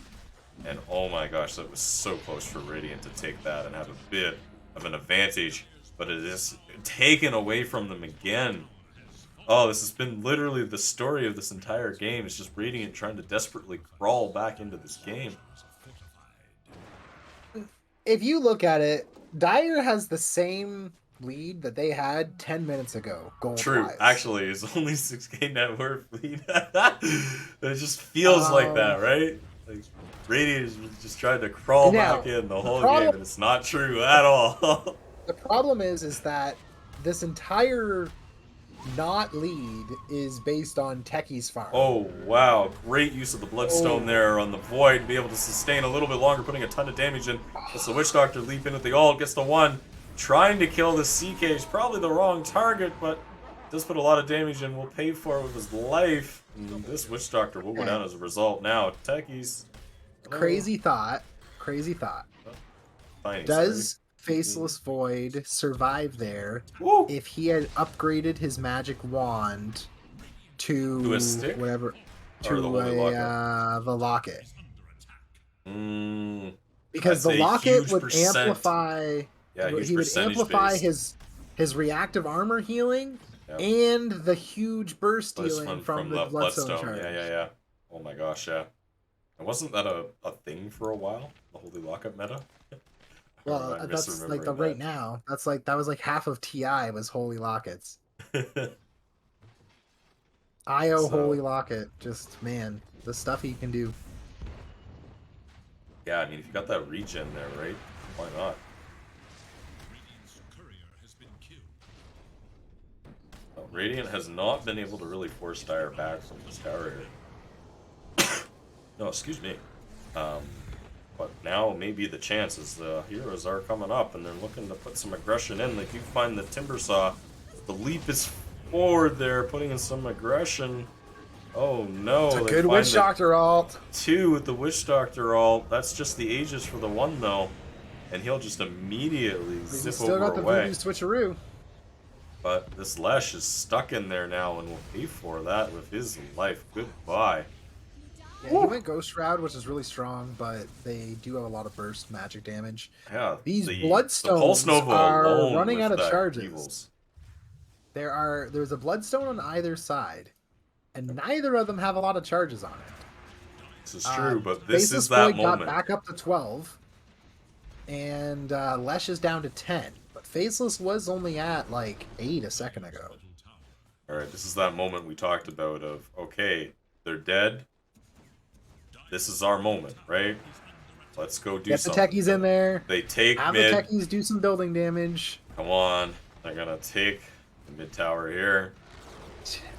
And oh my gosh, that was so close for Radiant to take that and have a bit of an advantage, but it is taken away from them again. Oh, this has been literally the story of this entire game. It's just Radiant trying to desperately crawl back into this game. If you look at it, Dire has the same lead that they had 10 minutes ago. True, actually, it's only 6k net worth lead. It just feels like that, right? Like, Radiant is just trying to crawl back in the whole game, and it's not true at all. The problem is that this entire not lead is based on Techie's farm. Oh, wow. Great use of the Bloodstone there on the Void, be able to sustain a little bit longer, putting a ton of damage in. Gets the Witch Doctor leap in with the ult, gets the 1. Trying to kill the CK is probably the wrong target, but does put a lot of damage in, will pay for it with his life. And this Witch Doctor will go down as a result now. Techies. Crazy thought. Does Faceless Void survive there if he had upgraded his magic wand to a stick? Whatever, to the locket? Because the locket would amplify. Yeah, he would amplify his reactive armor healing and the huge burst dealing from the Bloodstone charge. Yeah. Oh my gosh, yeah. And wasn't that a thing for a while? The Holy Locket meta? Well, that's like right now. That was like half of TI was Holy Lockets. Holy Locket, just man, the stuff he can do. Yeah, I mean, if you got that regen there, right? Why not? Radiant has not been able to really force Dire back from this tower here. No, excuse me. But now maybe the chances. The heroes are coming up and they're looking to put some aggression in. They do find the Timbersaw. The leap is forward there, putting in some aggression. Oh no, It's a they good find Witch the Doctor ult. 2 with the Witch Doctor ult. That's just the Aegis for the 1 though. And he'll just immediately He's zip still over got the away. voodoo switcheroo. But this Lesh is stuck in there now and will pay for that with his life. Goodbye. Yeah, he went Ghost Shroud, which is really strong, but they do have a lot of burst magic damage. Yeah, These the Bloodstones Pulse Nova are alone running with out of that charges. Evils. There's a Bloodstone on either side, and neither of them have a lot of charges on it. This is true, but this Faceless is that Void moment. got back up to 12, and Lesh is down to 10. But Faceless was only at like 8 a second ago. Alright, this is that moment we talked about of, okay, they're dead. This is our moment, right? Let's go do Get the something. techies in there. They take Have mid. the techies do some building damage. Come on. They're gonna take the mid tower here.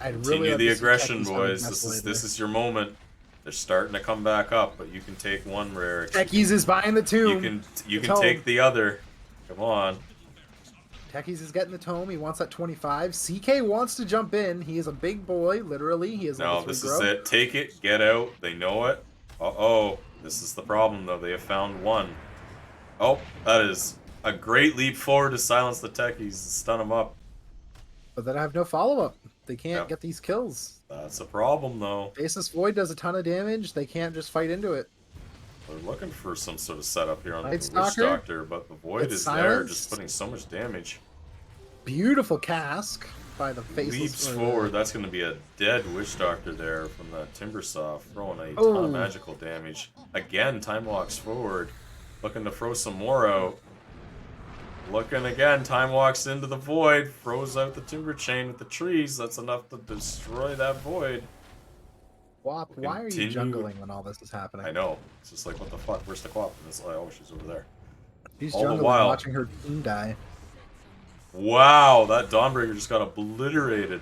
I'd Continue really love the to see aggression, techies on boys. Desolator. This is your moment. They're starting to come back up, but you can take one rare. Techies is buying the tomb. You can take the other. Come on. Techies is getting the tome. He wants that 25. CK wants to jump in. He is a big boy, literally. He is No, level 3 this growth. is it. Take it. Get out. They know it. Uh-oh. This is the problem, though. They have found one. Oh, that is a great leap forward to silence the techies and stun them up. But then I have no follow-up. They can't Yep. get these kills. That's a problem, though. Faceless Void does a ton of damage. They can't just fight into it. They're looking for some sort of setup here on the Night Witch Stalker? Doctor, but the Void It's is there, silenced. just putting so much damage. Beautiful cask by the Faceless. Leaps or the- forward. That's going to be a dead Witch Doctor there from the Timbersaw, throwing a ton Oh. of magical damage. Again, Time walks forward, looking to throw some more out. Looking again, Time walks into the Void, throws out the Timber Chain with the trees. That's enough to destroy that Void. Quap, why are you Continue. jungling when all this is happening? I know. It's just like, what the fuck? Where's the Quap? And it's like, oh, she's over there. She's all the jungling while- watching her team die. Wow, that Dawnbreaker just got obliterated.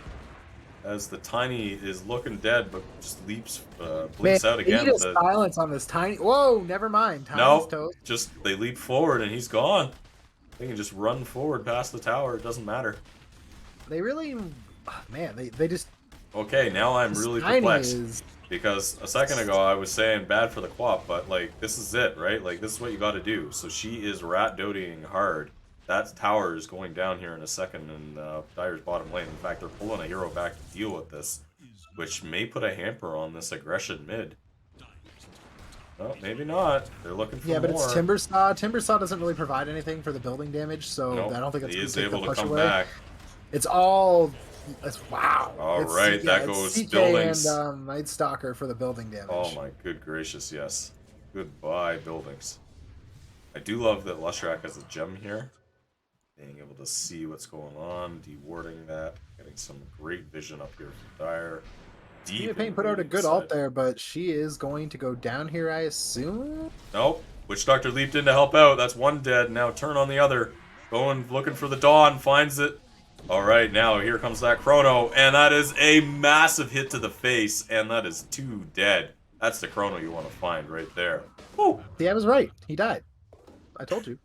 As the Tiny is looking dead, but just leaps, blinks out again. Need a with the- silence on this tiny. Whoa, never mind. Tiny's No, toast. just they leap forward and he's gone. They can just run forward past the tower. It doesn't matter. They really, man, they just. Okay, now I'm this really Tiny perplexed is because a second ago I was saying bad for the Quap, but like this is it, right? Like this is what you got to do. So she is rat dotying hard. That tower is going down here in a second in Dire's bottom lane. In fact, they're pulling a hero back to deal with this, which may put a hamper on this aggression mid. Well, maybe not. They're looking for yeah, but more. it's Timbersaw. Timbersaw doesn't really provide anything for the building damage, so Nope, I don't think it's he going is to take the able to push come away. back. It's all. It's wow. All It's- right, that it's goes CK buildings. and Night Stalker for the building damage. Oh my good gracious, yes. Goodbye, buildings. I do love that Leshrac has a gem here. Being able to see what's going on, dewarding that, getting some great vision up here from Dire. Tina Deep Payne in put out a Radiant good side. ult there, but she is going to go down here, I assume. Nope. Witch Doctor leaped in to help out. That's one dead. Now turn on the other. Going, looking for the Dawn, finds it. Alright, now here comes that Chrono, and that is a massive hit to the face, and that is 2 dead. That's the Chrono you want to find right there. Woo! Yeah, I was right. He died. I told you.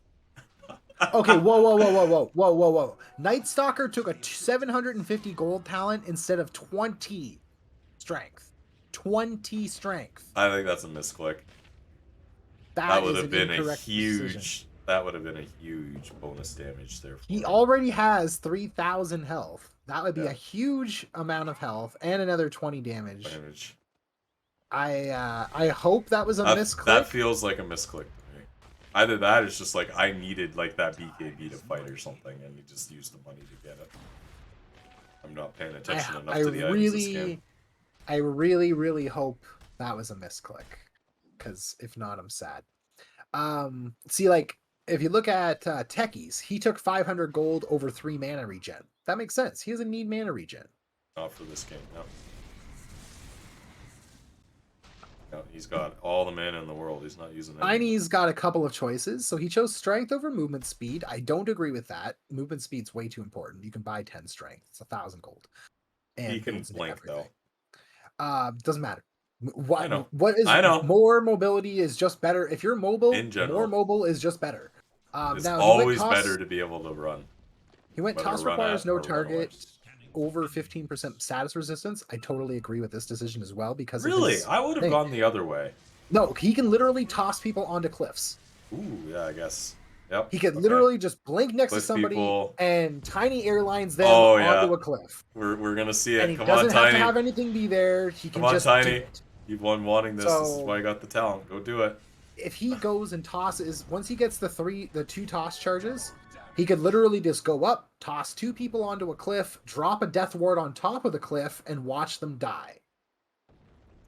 Okay, whoa. Night Stalker took a 750 gold talent instead of 20 strength. 20 strength. I think that's a misclick. That would is have an been a incorrect huge. decision. That would have been a huge bonus damage there. For He him. already has 3,000 health. That would be Yeah. a huge amount of health and another 20 damage. I hope that was a misclick. That feels like a misclick to me. Either that, or it's just like I needed like that BKB to fight or something, and you just used the money to get it. I'm not paying attention enough to the items this game. I really hope that was a misclick, because if not, I'm sad. See, like if you look at Techies, he took 500 gold over 3 mana regen. That makes sense. He doesn't need mana regen. Not for this game, no. You know, he's got all the mana in the world. He's not using any. Tiny's got a couple of choices. So he chose strength over movement speed. I don't agree with that. Movement speed's way too important. You can buy 10 strength. It's 1,000 gold. He And can builds into blink everything. though. Doesn't matter. I know. What is I know. more mobility is just better. If you're mobile, In general, more mobile is just better. it's Now always better to be able to run. he went whether toss run requires at no or run away. target over 15% status resistance. I totally agree with this decision as well because of Really, his I would have thing. gone the other way. No, he can literally toss people onto cliffs. Ooh, yeah, I guess. Yep. He could okay. literally just blink next Cliff to somebody people. and tiny airlines them Oh, onto yeah. a cliff. We're gonna see And it. he Come doesn't on, have Tiny. to have anything be there. He can Come on, just Tiny. do it. You've been wanting this. This is So- why you got the talent. Go do it. If he goes and tosses, once he gets the 2 toss charges, he could literally just go up, toss 2 people onto a cliff, drop a death ward on top of the cliff, and watch them die.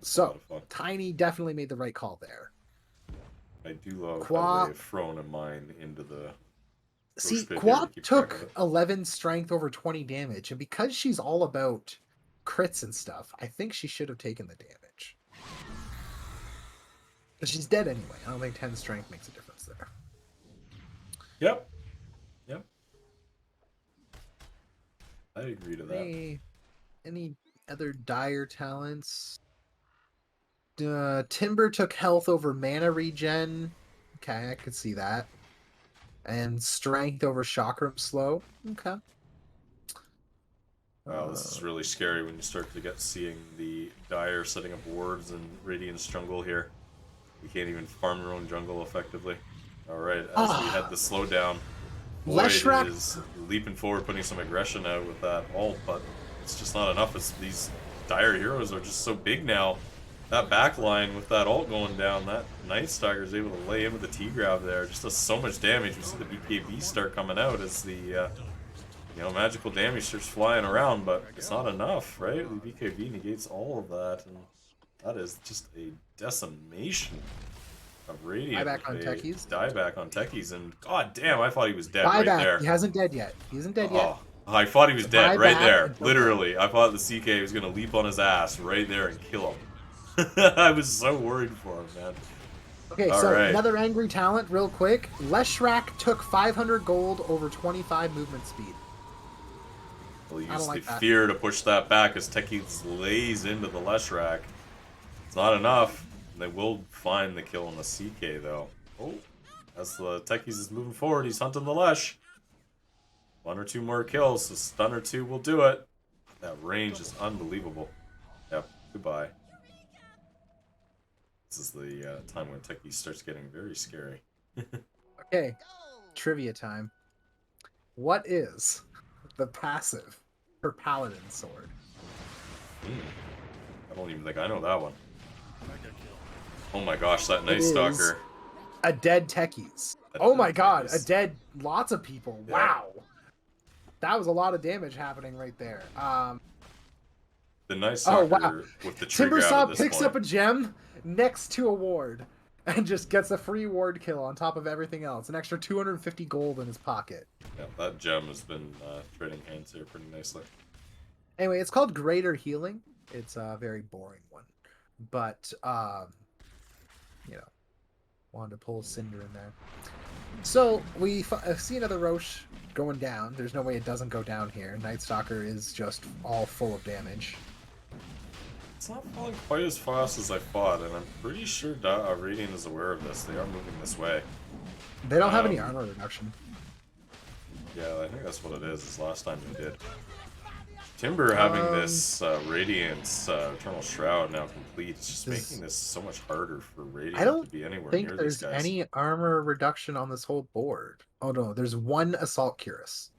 It's a lot So of fun. Tiny definitely made the right call there. I do love Qua- how they've thrown a mine into the. See, pit here to Quap keep track of took it. 11 strength over 20 damage, and because she's all about crits and stuff, I think she should have taken the damage. But she's dead anyway. I don't think 10 strength makes a difference there. Yep. Yep. I agree to that. Any other dire talents? Timber took health over mana regen. Okay, I could see that. And strength over chakram slow. Okay. Wow, this is really scary when you start to get seeing the Dire setting up wards in Radiant's jungle here. You can't even farm your own jungle effectively. Alright, as we head the slowdown, Void Leshrac- is leaping forward, putting some aggression out with that ult, but it's just not enough. These Dire heroes are just so big now. That back line with that ult going down, that Night Stalker is able to lay in with the T-Grab there. Just does so much damage. We see the BKB start coming out as the magical damage starts flying around, but it's not enough, right? The BKB negates all of that, and that is just a decimation of Radiant. Dieback on with a techies? Dieback on techies, and god damn, I thought he was dead Buyback. right there. He hasn't dead yet. He isn't dead yet. Oh, I thought he was dead right Buyback there. and- Literally, I thought the CK was gonna leap on his ass right there and kill him. I was so worried for him, man. Okay, All so right. another angry talent, real quick. Leshrac took 500 gold over 25 movement speed. We'll use don't the like that. fear to push that back as Techie lays into the Leshrac. It's not enough. They will find the kill on the CK, though. Oh, as the Techies is moving forward, he's hunting the Lesh. 1 or 2 more kills, so stun or 2 will do it. That range is unbelievable. Yep, goodbye. This is the time when Techie starts getting very scary. Okay, trivia time. What is the passive for Paladin Sword? I don't even think I know that one. Oh my gosh, that Night is Stalker. A dead techies. A Oh dead my god, a techies. dead lots of people. Yeah. Wow. That was a lot of damage happening right there. The Night Stalker wow. with the trigger Timbersaw at this picks point. up a gem next to a ward and just gets a free ward kill on top of everything else. An extra 250 gold in his pocket. Yeah, that gem has been trading hands here pretty nicely. Anyway, it's called Greater Healing. It's a very boring one. But, wanted to pull Cinder in there. So, we see another Roche going down. There's no way it doesn't go down here. Night Stalker is just all full of damage. It's not falling quite as fast as I thought, and I'm pretty sure Radiant is aware of this. They are moving this way. They don't have any armor reduction. Yeah, I think that's what it is last time they did. Timber having this Radiant's Eternal Shroud now complete, it's just making this so much harder for Radiant I don't to be anywhere think near there's these guys. any armor reduction on this whole board. Oh no, there's one Assault Cuirass.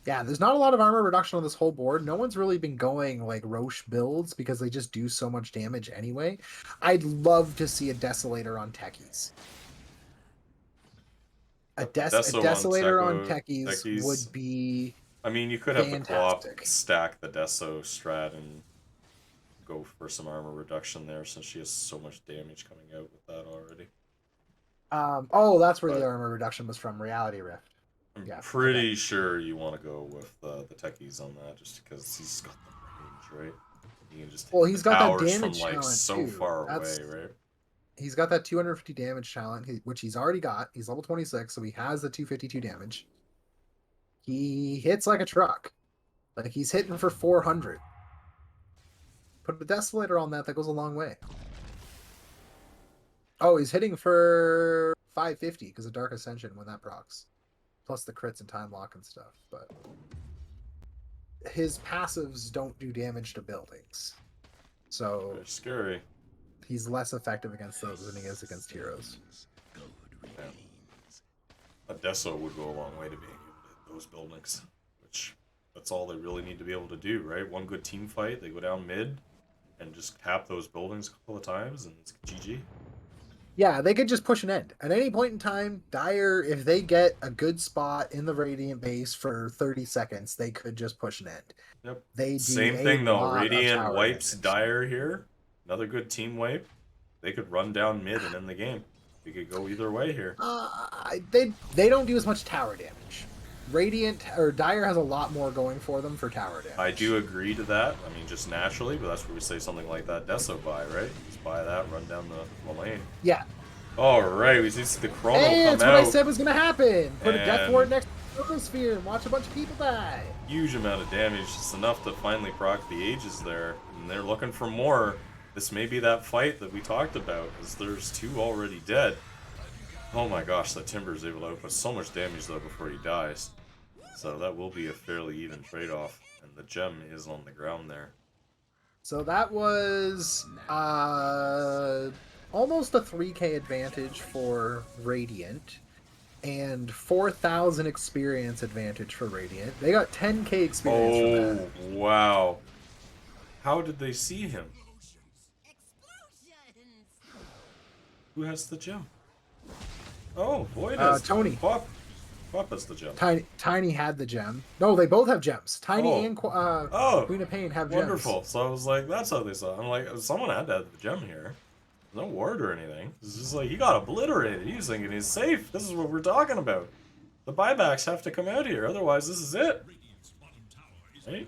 Yeah, there's not a lot of armor reduction on this whole board. No one's really been going like Roche builds because they just do so much damage anyway. I'd love to see a Desolator on techies. A Desolator on techies would be... I mean, you could have the Quap fantastic. stack the Deso strat and go for some armor reduction there since she has so much damage coming out with that already. That's where But- the armor reduction was from, Reality Rift. I'm Yeah, pretty okay. sure you want to go with the techies on that just because he's got the range, right? You can just hit Well, the he's got that towers from damage like talent so too. far away, right? He's got that 250 damage talent, which he's already got. He's level 26, so he has the 252 damage. He hits like a truck. Like, he's hitting for 400. Put a Desolator on that goes a long way. Oh, he's hitting for 550 because of Dark Ascension when that procs. Plus the crits and time lock and stuff. But his passives don't do damage to buildings. So Very scary. he's less effective against those than he is against heroes. Yeah. A Deso would go a long way to being able to hit those buildings, which that's all they really need to be able to do, right? One good team fight, they go down mid and just tap those buildings a couple of times, and it's GG. Yeah, they could just push an end. At any point in time, Dire, if they get a good spot in the Radiant base for 30 seconds, they could just push an end. Yep. They do Same a thing though. lot of Radiant tower wipes damage. Dire here. Another good team wipe. They could run down mid and end the game. We could go either way here. They don't do as much tower damage. Radiant or Dire has a lot more going for them for tower damage. I do agree to that. I mean, just naturally, but that's where we say something like that Deso buy, right? Just buy that, run down the lane. Yeah. All right, we see the Chrono Hey, come that's out. what I said was gonna happen. Put a Death And- Ward next to the Chronosphere and watch a bunch of people die. Huge amount of damage, just enough to finally proc the Ages there, and they're looking for more. This may be that fight that we talked about, as there's two already dead. Oh my gosh, that Timber is able to output so much damage though before he dies. So that will be a fairly even trade-off, and the gem is on the ground there. So that was almost a 3k advantage for Radiant and 4,000 experience advantage for Radiant. They got 10k experience from that. Oh, wow. How did they see him? Who has the gem? Oh, Void has Tony. Pop has the gem. Tiny had the gem. No, they both have gems. Tiny Oh. and Queen of Pain have Wonderful. gems. So I was like, that's how they saw it. I'm like, someone had to have the gem here. No word or anything. It's just like, he got obliterated. He was thinking he's safe. This is what we're talking about. The buybacks have to come out here. Otherwise, this is it. Right?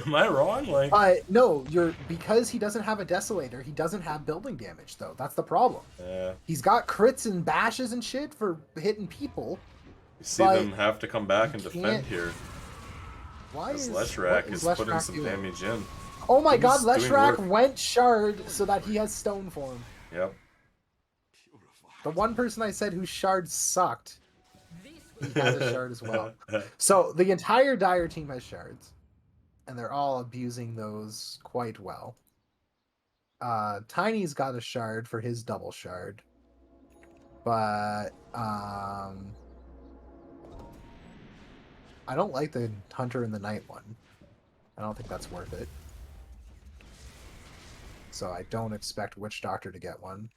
Am I wrong? Like, No, because he doesn't have a Desolator, he doesn't have building damage though. That's the problem. yeah. He's got crits and bashes and shit for hitting people. You see But them have to come back and you defend can't- here. Why As is Leshrac what is Leshrac putting some doing? damage in. Oh my He's god, doing Leshrac work. went shard so that he has stone form. Yep. The one person I said whose shard sucked, he has a shard as well. So the entire Dire team has shards, and they're all abusing those quite well. Tiny's got a shard for his double shard, but I don't like the Hunter and the Knight one. I don't think that's worth it. So I don't expect Witch Doctor to get one.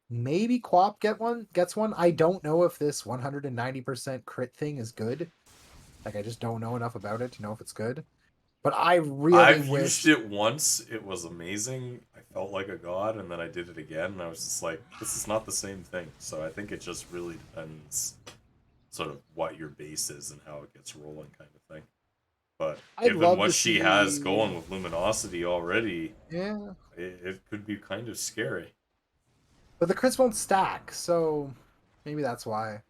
Maybe Quap gets one. I don't know if this 190% crit thing is good. Like, I just don't know enough about it to know if it's good. But I really I've wish... used it once. It was amazing. I felt like a god, and then I did it again, and I was just like, this is not the same thing. So I think it just really depends sort of what your base is and how it gets rolling kind of thing. But I'd given love what to she has see- going with Luminosity already, Yeah. it could be kind of scary. But the crits won't stack, so maybe that's why.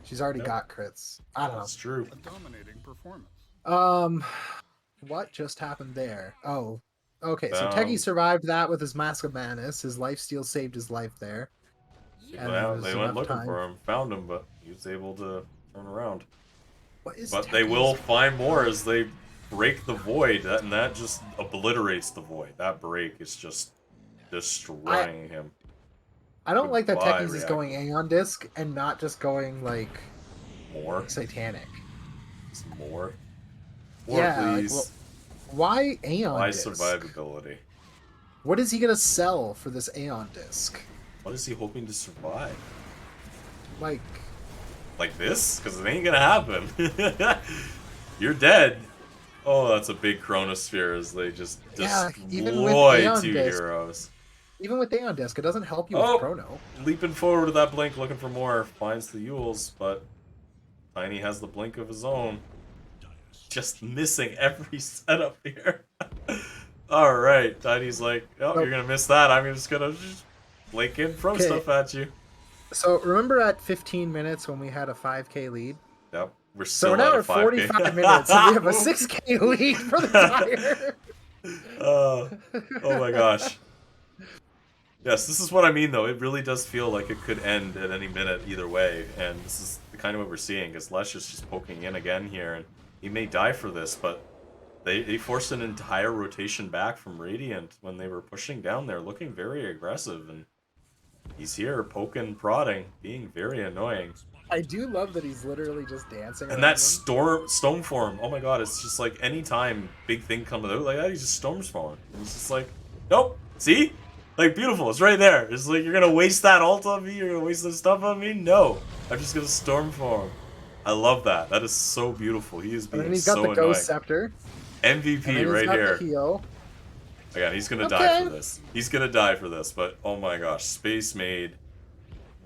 She's already Yep. got crits. I don't That's true. A dominating performance. know. What just happened there? Oh, okay. So Teki Found- survived that with his Mask of Manus. His lifesteal saved his life there. And there was They went enough looking time. for him, found him, but he was able to turn around. What is But they Teki's- will find more as they break the void, and that just obliterates the void. That break is just destroying him. I don't like that Goodbye, Techies is going Aeon Disc and not just going like More, Satanic. just more. Yeah, like, Please. well, why Aeon Why Disc? survivability? What is he gonna sell for this Aeon Disc? What is he hoping to survive? Like, Like this? Because it ain't gonna happen. You're dead. Oh, that's a big Chronosphere as they just Yeah, even with destroy Aeon two Disc. heroes. even with Aeon Disc, it doesn't help you Oh. with Chrono. Leaping forward with that blink, looking for more. Finds the Yules, but Tiny has the blink of his own. Just missing every setup here. All right. Tiny's like, oh, you're So, gonna miss that. I'm just gonna just flake in, throw okay. stuff at you. So remember at 15 minutes when we had a 5K lead? Yep. We're So we're still now at a at 5K. 45 minutes and we have a 6K lead for the tire. uh, oh my gosh. Yes, this is what I mean, though. It really does feel like it could end at any minute either way, and this is the kind of what we're seeing, because Lesh is just poking in again here, and he may die for this, but they forced an entire rotation back from Radiant when they were pushing down there, looking very aggressive, and he's here poking, prodding, being very annoying. I do love that he's literally just dancing And that around them. stone form, oh my god, it's just like anytime big thing comes out like that, he just storms falling. And he's just like, nope, see? Like, beautiful, it's right there. It's like, you're gonna waste that ult on me? You're gonna waste this stuff on me? No. I'm just gonna storm form. I love that. That is so beautiful. He is And then being he's got the so Ghost annoying. Scepter. And then MVP he's right got the here. heal. Again, he's gonna die Okay. for this. He's gonna die for this, but oh my gosh, Space Maid.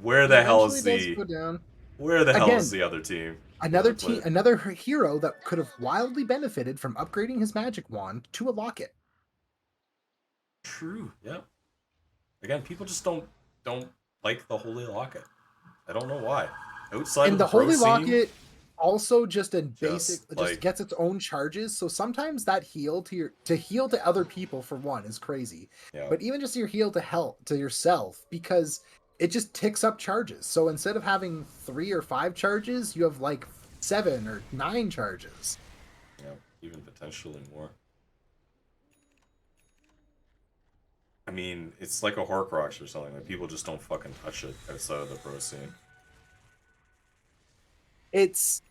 Where He the hell eventually is does the... go down. Where the hell Again, is the other team? another team, another hero that could have wildly benefited from upgrading his magic wand to a locket. True, yeah. Again, people just don't like the Holy Locket. I don't know why. Outside And of the the pro Holy scene, Locket also just a basic, just, just like... gets its own charges. So sometimes that heal to heal to other people for one is crazy. Yeah. But even just your heal to help to yourself, because it just ticks up charges. So instead of having 3 or 5 charges, you have like 7 or 9 charges. Yeah, even potentially more. I mean, it's like a Horcrux or something. Like, people just don't fucking touch it outside of the pro scene. It's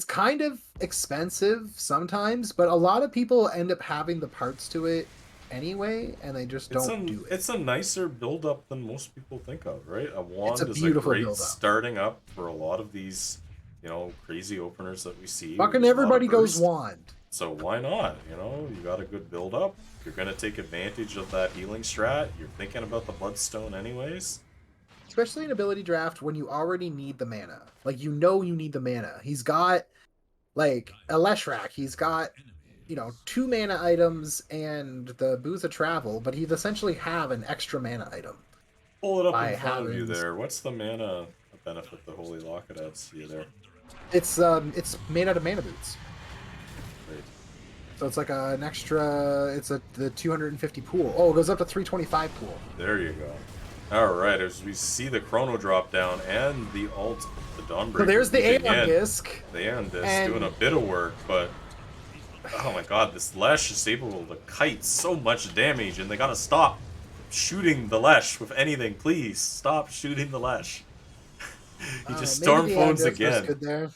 kind of expensive sometimes, but a lot of people end up having the parts to it anyway, and they just don't do it. It's a nicer build-up than most people think of, right? A It's a wand is a beautiful great build-up. starting up for a lot of these, you know, crazy openers that we see. Fucking everybody goes wand. So why not? You know, you got a good build-up. You're gonna take advantage of that healing strat. You're thinking about the Bloodstone anyways. Especially in ability draft when you already need the mana. Like, you know you need the mana. He's got, like, a Leshrac. He's got, you know, 2 mana items and the Booth of Travel, but he'd essentially have an extra mana item. Pull it up By in front of you having- there. What's the mana benefit the Holy Locket adds? See there? It's made out of mana boots. Great. So it's like an extra, it's the 250 pool. Oh, it goes up to 325 pool. There you go. Alright, as we see the Chrono drop down and the ult, the Dawnbreaker. So there's the moving Aeon in. Disc. The Aeon Disc and- doing a bit of work, but oh my god, this Lesh is able to kite so much damage, and they gotta stop shooting the Lesh with anything. Please stop shooting the Lesh. He just storm maybe the Aeon phones Disc was again. good there,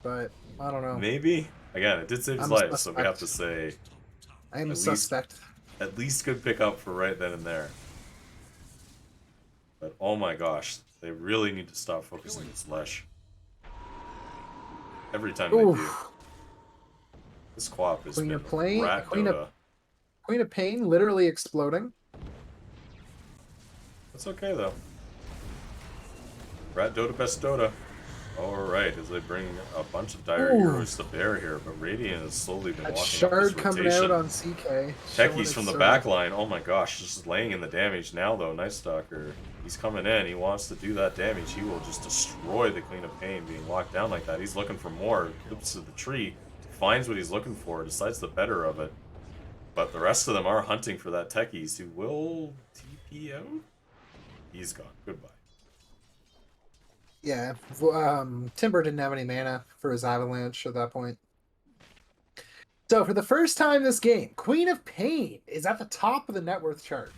but I don't know. Maybe again, it did save his I'm a life, so we have to suspect. say I am a at least- suspect. at least good pickup for right then and there. But oh my gosh, they really need to stop focusing this Lesh. Every time they do. Oof. This Quap has Queen been of Plane- rat Queen of- Dota. Queen of Pain literally exploding. That's okay though. Rat Dota best Dota. Alright, as they bring a bunch of dire Ooh. heroes to bear here, but Radiant has slowly been That walking shard up this coming rotation. out on CK. Techies from the back line. Oh my gosh, just laying in the damage now though. Night Stalker. He's coming in. He wants to do that damage. He will just destroy the Queen of Pain being locked down like that. He's looking for more. Clips to the tree. Finds what he's looking for. Decides the better of it. But the rest of them are hunting for that Techies who will TP out. He's gone. Goodbye. Yeah, Timber didn't have any mana for his Avalanche at that point. So for the first time this game, Queen of Pain is at the top of the net worth chart.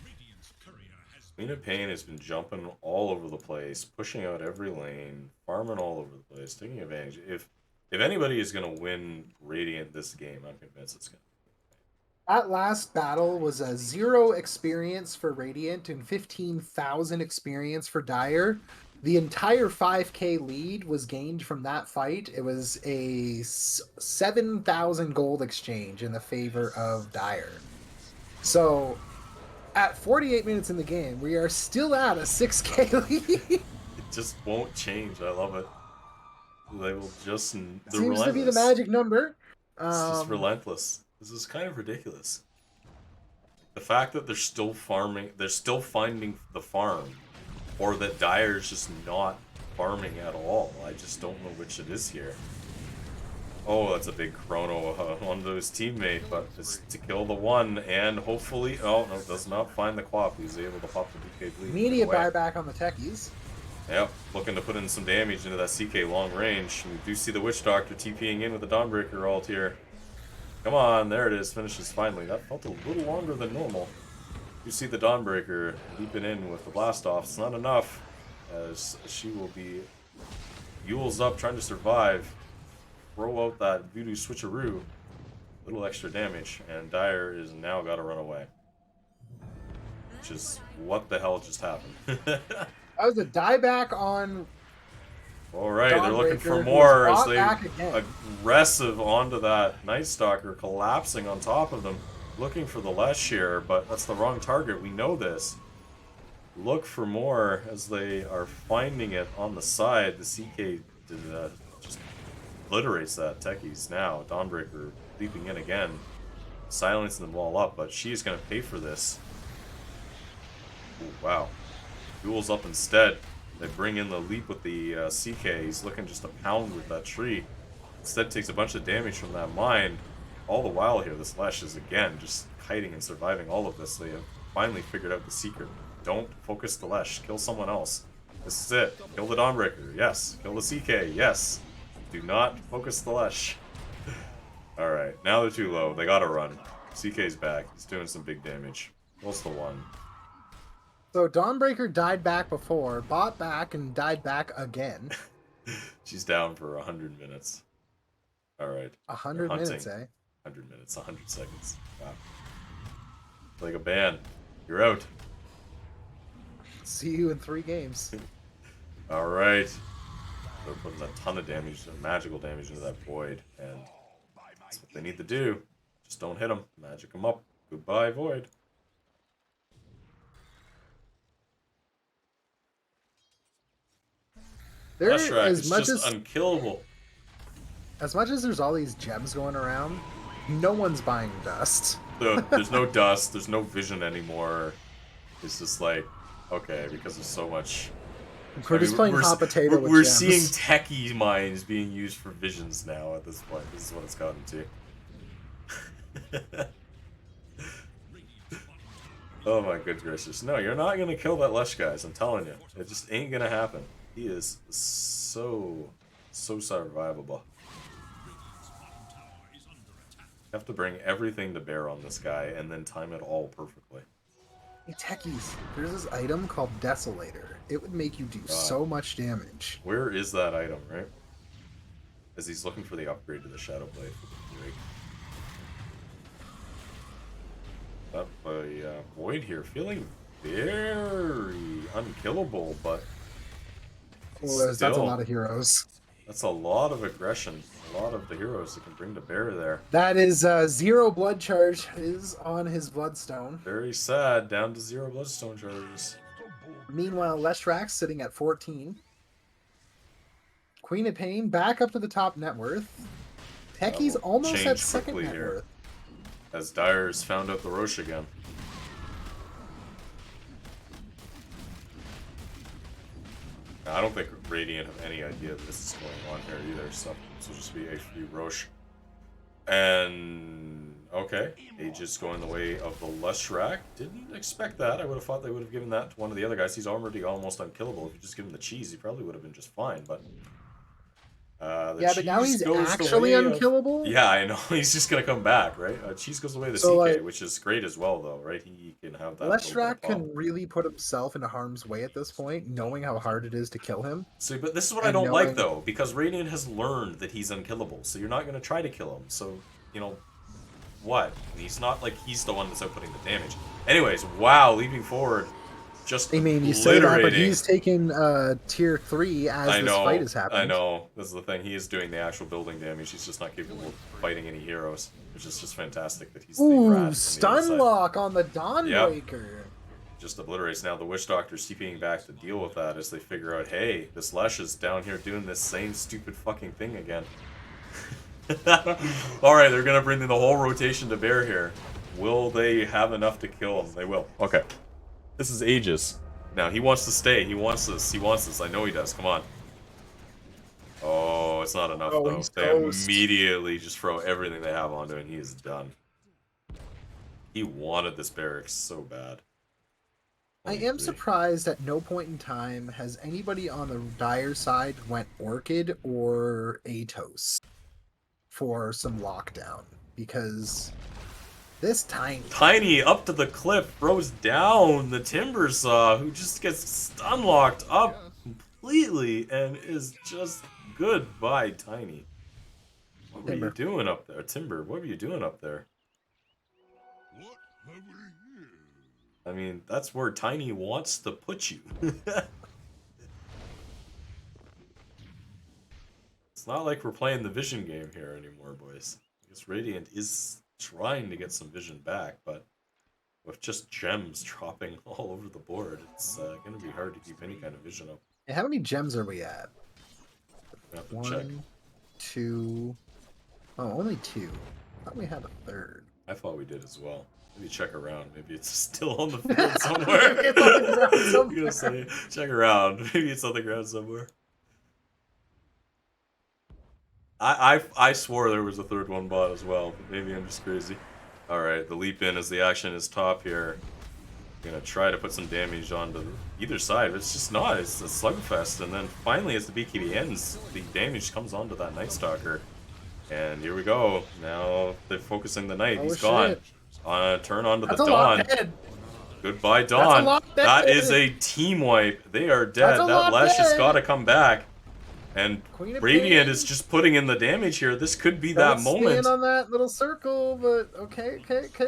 Queen of Pain has been jumping all over the place, pushing out every lane, farming all over the place, taking advantage. If anybody is going to win Radiant this game, I'm convinced it's going to. That last battle was a 0 experience for Radiant and 15,000 experience for Dire. The entire 5K lead was gained from that fight. It was a 7,000 gold exchange in the favor of Dire. So, at 48 minutes in the game, we are still at a 6K lead. It just won't change. I love it. They will just. They're Seems to be the relentless. magic number. It's just relentless. This is kind of ridiculous. The fact that they're still farming, they're still finding the farm, or that Dire's just not farming at all. I just don't know which it is here. Oh, that's a big chrono onto his teammate, but it's to kill the one, and hopefully, oh no, does not find the Quap. He's able to pop the DK bleed. Immediate buyback on the techies. Yep, looking to put in some damage into that CK long range. We do see the Witch Doctor TPing in with the Dawnbreaker ult here. Come on, there it is, finishes finally. That felt a little longer than normal. You see the Dawnbreaker leaping in with the blast off. It's not enough, as she will be Yule's up trying to survive. Throw out that voodoo switcheroo. Little extra damage, and Dire is now got to run away. Which is what the hell just happened. That was a dieback on. Alright, they're looking for more as they aggressive onto that Night Stalker, collapsing on top of them. Looking for the Lesh here, but that's the wrong target. We know this. Look for more as they are finding it on the side. The CK just obliterates that. Techies now. Dawnbreaker leaping in again. Silencing them all up, but she is going to pay for this. Ooh, wow. Duel's up instead. They bring in the leap with the CK. He's looking just to pound with that tree. Instead takes a bunch of damage from that mine. All the while here, this Lesh is again just kiting and surviving all of this. They have finally figured out the secret. Don't focus the Lesh. Kill someone else. This is it. Kill the Dawnbreaker. Yes. Kill the CK. Yes. Do not focus the Lesh. Alright, now they're too low. They gotta run. CK's back. He's doing some big damage. What's the one? So Dawnbreaker died back before, bought back, and died back again. She's down for 100 minutes. Alright. 100 minutes, eh? 100 minutes, 100 seconds. Wow. Like a ban. You're out. See you in 3 games. Alright. They're putting a ton of damage, magical damage into that Void, and that's what they need to do. Just don't hit them. Magic them up. Goodbye, Void. Leshrac is just unkillable. As much as there's all these gems going around, no one's buying dust. There's no dust, there's no vision anymore. It's just like, okay, because there's so much... We're just playing hot potato with We're gems. seeing techie mines being used for visions now at this point. This is what it's gotten to. Oh my good gracious. No, you're not going to kill that Lesh, guys. I'm telling you. It just ain't going to happen. He is so survivable. You have to bring everything to bear on this guy and then time it all perfectly. Hey, techies, there's this item called Desolator. It would make you do so much damage. Where is that item, right? As he's looking for the upgrade to the Shadow Blade for the Drake. Up a Void here, feeling very unkillable, but well, that's a lot of heroes. That's a lot of aggression. A lot of the heroes that can bring to bear there. That is 0 blood charge is on his Bloodstone. Very sad, down to 0 Bloodstone charges. Meanwhile, Leshrac sitting at 14. Queen of Pain back up to the top net worth. Techie's almost at second net worth. As Dire's found out the Roche again. I don't think Radiant have any idea that this is going on here either, so this will just be HP Roche. And okay, Aegis going the way of the Leshrac. Didn't expect that. I would have thought they would have given that to one of the other guys. He's already almost unkillable. If you just give him the cheese, he probably would have been just fine, but... yeah, but now he's actually unkillable? Yeah, I know. He's just going to come back, right? Cheese goes away the CK, which is great as well, though, right? He can have that. Leshrac can really put himself into harm's way at this point, knowing how hard it is to kill him. See, but this is what I don't like, though, because Radiant has learned that he's unkillable, so you're not going to try to kill him. So, you know, what? He's not like he's the one that's outputting the damage. Anyways, wow, leaping forward. Just I mean, you say that, but he's taking tier 3 as this fight is happening. I know. This is the thing. He is doing the actual building damage. He's just not capable of fighting any heroes, which is just fantastic that he's the rat. Stun lock on the Dawnbreaker. Yep. Just obliterates now. The Witch Doctor's TPing back to deal with that as they figure out, hey, this Lesh is down here doing this same stupid fucking thing again. Alright, they're going to bring in the whole rotation to bear here. Will they have enough to kill him? They will. Okay. This is Aegis. Now, he wants to stay. He wants this. He wants this. I know he does. Come on. Oh, it's not enough, Oh, though. he's They toast. immediately just throw everything they have onto it, and he is done. He wanted this barracks so bad. I am surprised at no point in time has anybody on the Dire side went Orchid or Atos for some lockdown, because this Tiny up to the cliff throws down the Timbersaw, who just gets stun locked up completely and is just goodbye, Tiny. What were you doing up there, Timber? What were you doing up there? I mean, that's where Tiny wants to put you. It's not like we're playing the vision game here anymore, boys. I guess Radiant is trying to get some vision back, but with just gems dropping all over the board, it's going to be hard to keep any kind of vision up. How many gems are we at? Have to 1, check. 2. Oh, only 2. I thought we had a third. I thought we did as well. Maybe check around. Maybe it's still on the field somewhere. It's on the ground somewhere. I'm gonna say, check around. Maybe it's on the ground somewhere. I swore there was a third one bot as well, but maybe I'm just crazy. Alright, the leap in as the action is top here. Gonna try to put some damage onto either side, but it's just not. It's a slugfest, and then finally as the BKB ends, the damage comes onto that Night Stalker. And here we go. Now they're focusing the Knight. He's gone. Turn onto the Dawn. Goodbye, Dawn. That is a team wipe. They are dead. That Lash has got to come back. And Radiant is just putting in the damage here. This could be that moment. On that little circle, but okay.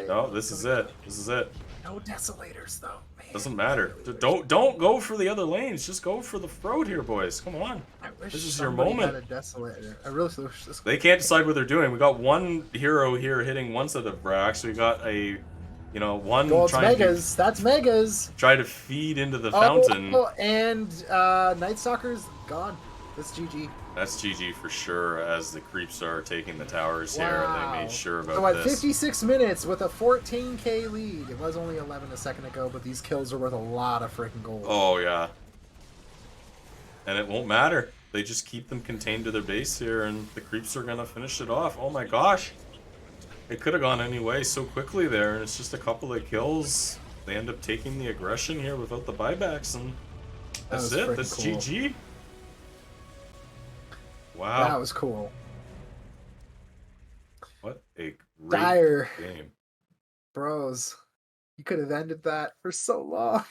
No, this is it. This is it. No Desolators though. Man. Doesn't matter. Don't go for the other lanes. Just go for the throat here, boys. Come on. This is your moment. Had a Desolator. I really wish this. They can't decide what they're doing. We got one hero here hitting one set of racks. We got a, one trying Megas. That's Megas. Try to feed into the fountain. Oh, and Night Stalker's gone. That's GG. That's GG for sure, as the creeps are taking the towers here, and they made sure about this. So at 56 minutes with a 14k lead, it was only 11 a second ago, but these kills are worth a lot of freaking gold. Oh, yeah. And it won't matter. They just keep them contained to their base here, and the creeps are going to finish it off. Oh my gosh. It could have gone any way so quickly there, and it's just a couple of kills. They end up taking the aggression here without the buybacks, and that's it. That's cool. GG. Wow. That was cool. What a great Dire game. Bros, you could have ended that for so long.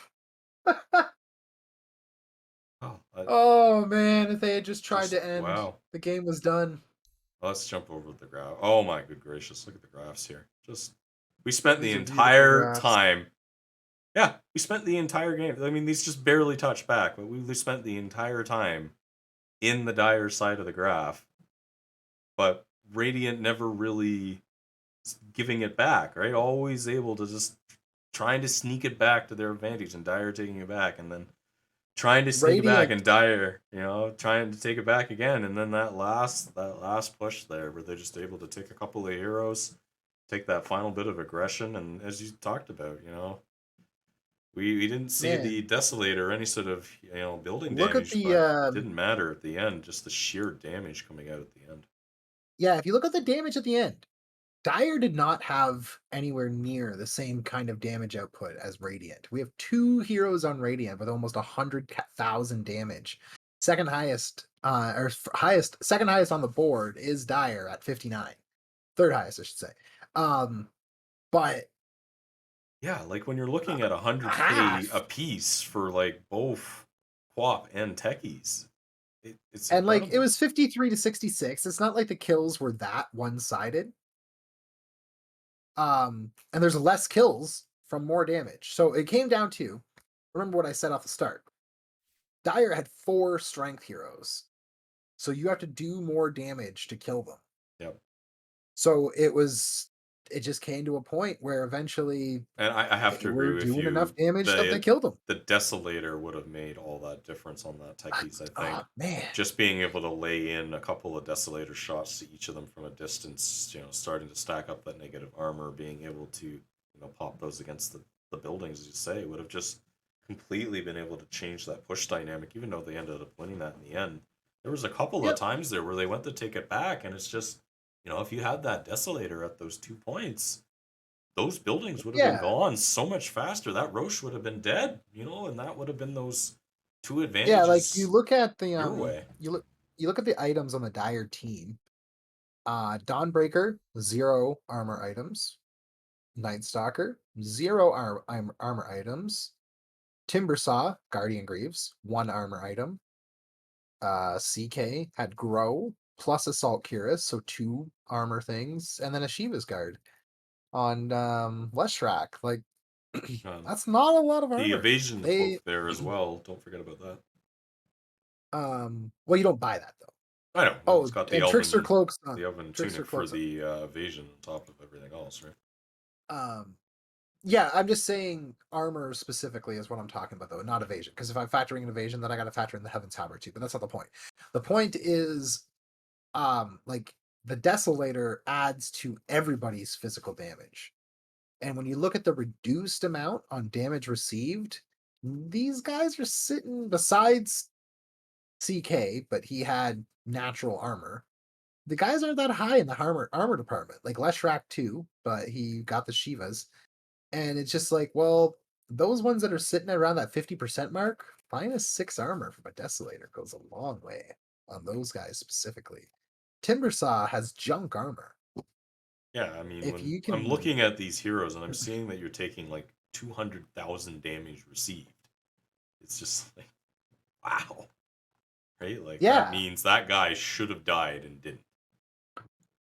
Oh man, if they had just tried to end, the game was done. Let's jump over the graph. Oh my good gracious, look at the graphs here. We spent the entire time. Yeah, we spent the entire game. I mean, these just barely touch back, but we spent the entire time in the Dire side of the graph. But Radiant never really giving it back, right? Always able to just trying to sneak it back to their advantage, and Dire taking it back, and then trying to sneak it back, and Dire, trying to take it back again, and then that last push there, where they're just able to take a couple of heroes, take that final bit of aggression, and as you talked about, we didn't see the Desolator or any sort of building damage. Look at the it didn't matter at the end, just the sheer damage coming out at the end. Yeah, if you look at the damage at the end, Dire did not have anywhere near the same kind of damage output as Radiant. We have 2 heroes on Radiant with almost 100,000 damage. Second highest on the board is Dire at 59. Third highest, I should say. But yeah, like when you're looking at 100k a piece for like both Quap and Techies. It's and incredible. Like it was 53 to 66. It's not like the kills were that one-sided. And there's less kills from more damage. So it came down to, remember what I said off the start. Dire had 4 strength heroes. So you have to do more damage to kill them. Yep. So it was it just came to a point where eventually And I have they to agree were with doing enough you. damage that they The killed them. the Desolator would have made all that difference on that Techies, I Oh think. man. Just being able to lay in a couple of Desolator shots to each of them from a distance, starting to stack up that negative armor, being able to, pop those against the buildings, as you say, would have just completely been able to change that push dynamic, even though they ended up winning that in the end. There was a couple of Yep. times there where they went to take it back, and it's just, if you had that Desolator at those 2 points, those buildings would have been Yeah. gone so much faster. That Roche would have been dead, and that would have been those two Yeah, like you advantages look at the your way. you look at the items on the Dire team. Dawnbreaker, 0 armor items. Night Stalker, 0 armor items. Timbersaw, Guardian Greaves, 1 armor item. CK had Grow plus Assault Cuirass, so 2 armor things, and then a Shiva's Guard on Leshrac. Like Um, that's not a lot of the armor. evasion They cloak there as well. Don't forget about that. well, you don't buy that though. I know. No, it's Oh, got the and Trickster elven, Cloaks, the elven Trickster tunic for Cloaks. the evasion on top of everything else, right? Um, yeah, I'm just saying armor specifically is what I'm talking about though, not evasion. Because if I'm factoring in evasion, then I got to factor in the Heaven's Hammer too. But that's not the point. The point is, like the Desolator adds to everybody's physical damage. And when you look at the reduced amount on damage received, these guys are sitting besides CK, but he had natural armor. The guys aren't that high in the armor department. Like Leshrac too, but he got the Shivas. And it's just like, well, those ones that are sitting around that 50% mark, -6 armor from a Desolator goes a long way on those guys specifically. Timbersaw has junk armor. Yeah, I mean, If when you I'm can, looking at these heroes and I'm seeing that you're taking like 200,000 damage received, it's just like, wow, right? Like that yeah, means that guy should have died and didn't.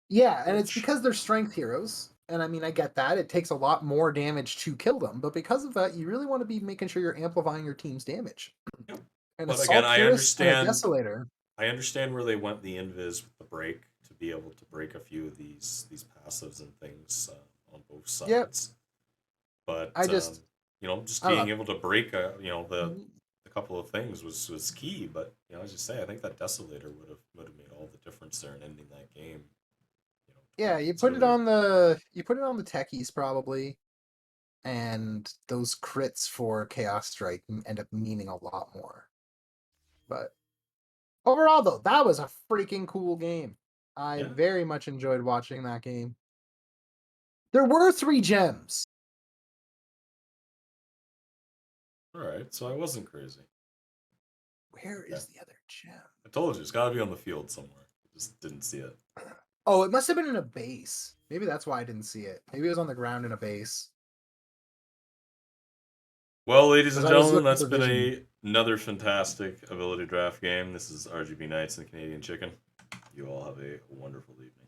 yeah, and it's Which because they're strength heroes. And I mean, I get that. It takes a lot more damage to kill them, but because of that, you really want to be making sure you're amplifying your team's damage. yeah. An But again, Assault Cuirass and a Desolator. I understand where they went the invis with the break to be able to break a few of these passives and things on both Yep. sides. But I just, just I don't being know. able to break the couple of things was key. But as you say, I think that Desolator would have made all the difference there in ending that game. 20 Yeah, minutes earlier. you put it on the techies probably, and those crits for Chaos Strike end up meaning a lot more. But overall, though, that was a freaking cool game. I Yeah. very much enjoyed watching that game. There were 3 gems. All right. So I wasn't crazy. Where Yeah. is the other gem? I told you it's got to be on the field somewhere. I just didn't see it. Oh, it must have been in a base. Maybe that's why I didn't see it. Maybe it was on the ground in a base. Well, ladies Because and I was gentlemen, looking that's for been vision. another fantastic ability draft game. This is RGB Knights and the Canadian Chicken. You all have a wonderful evening.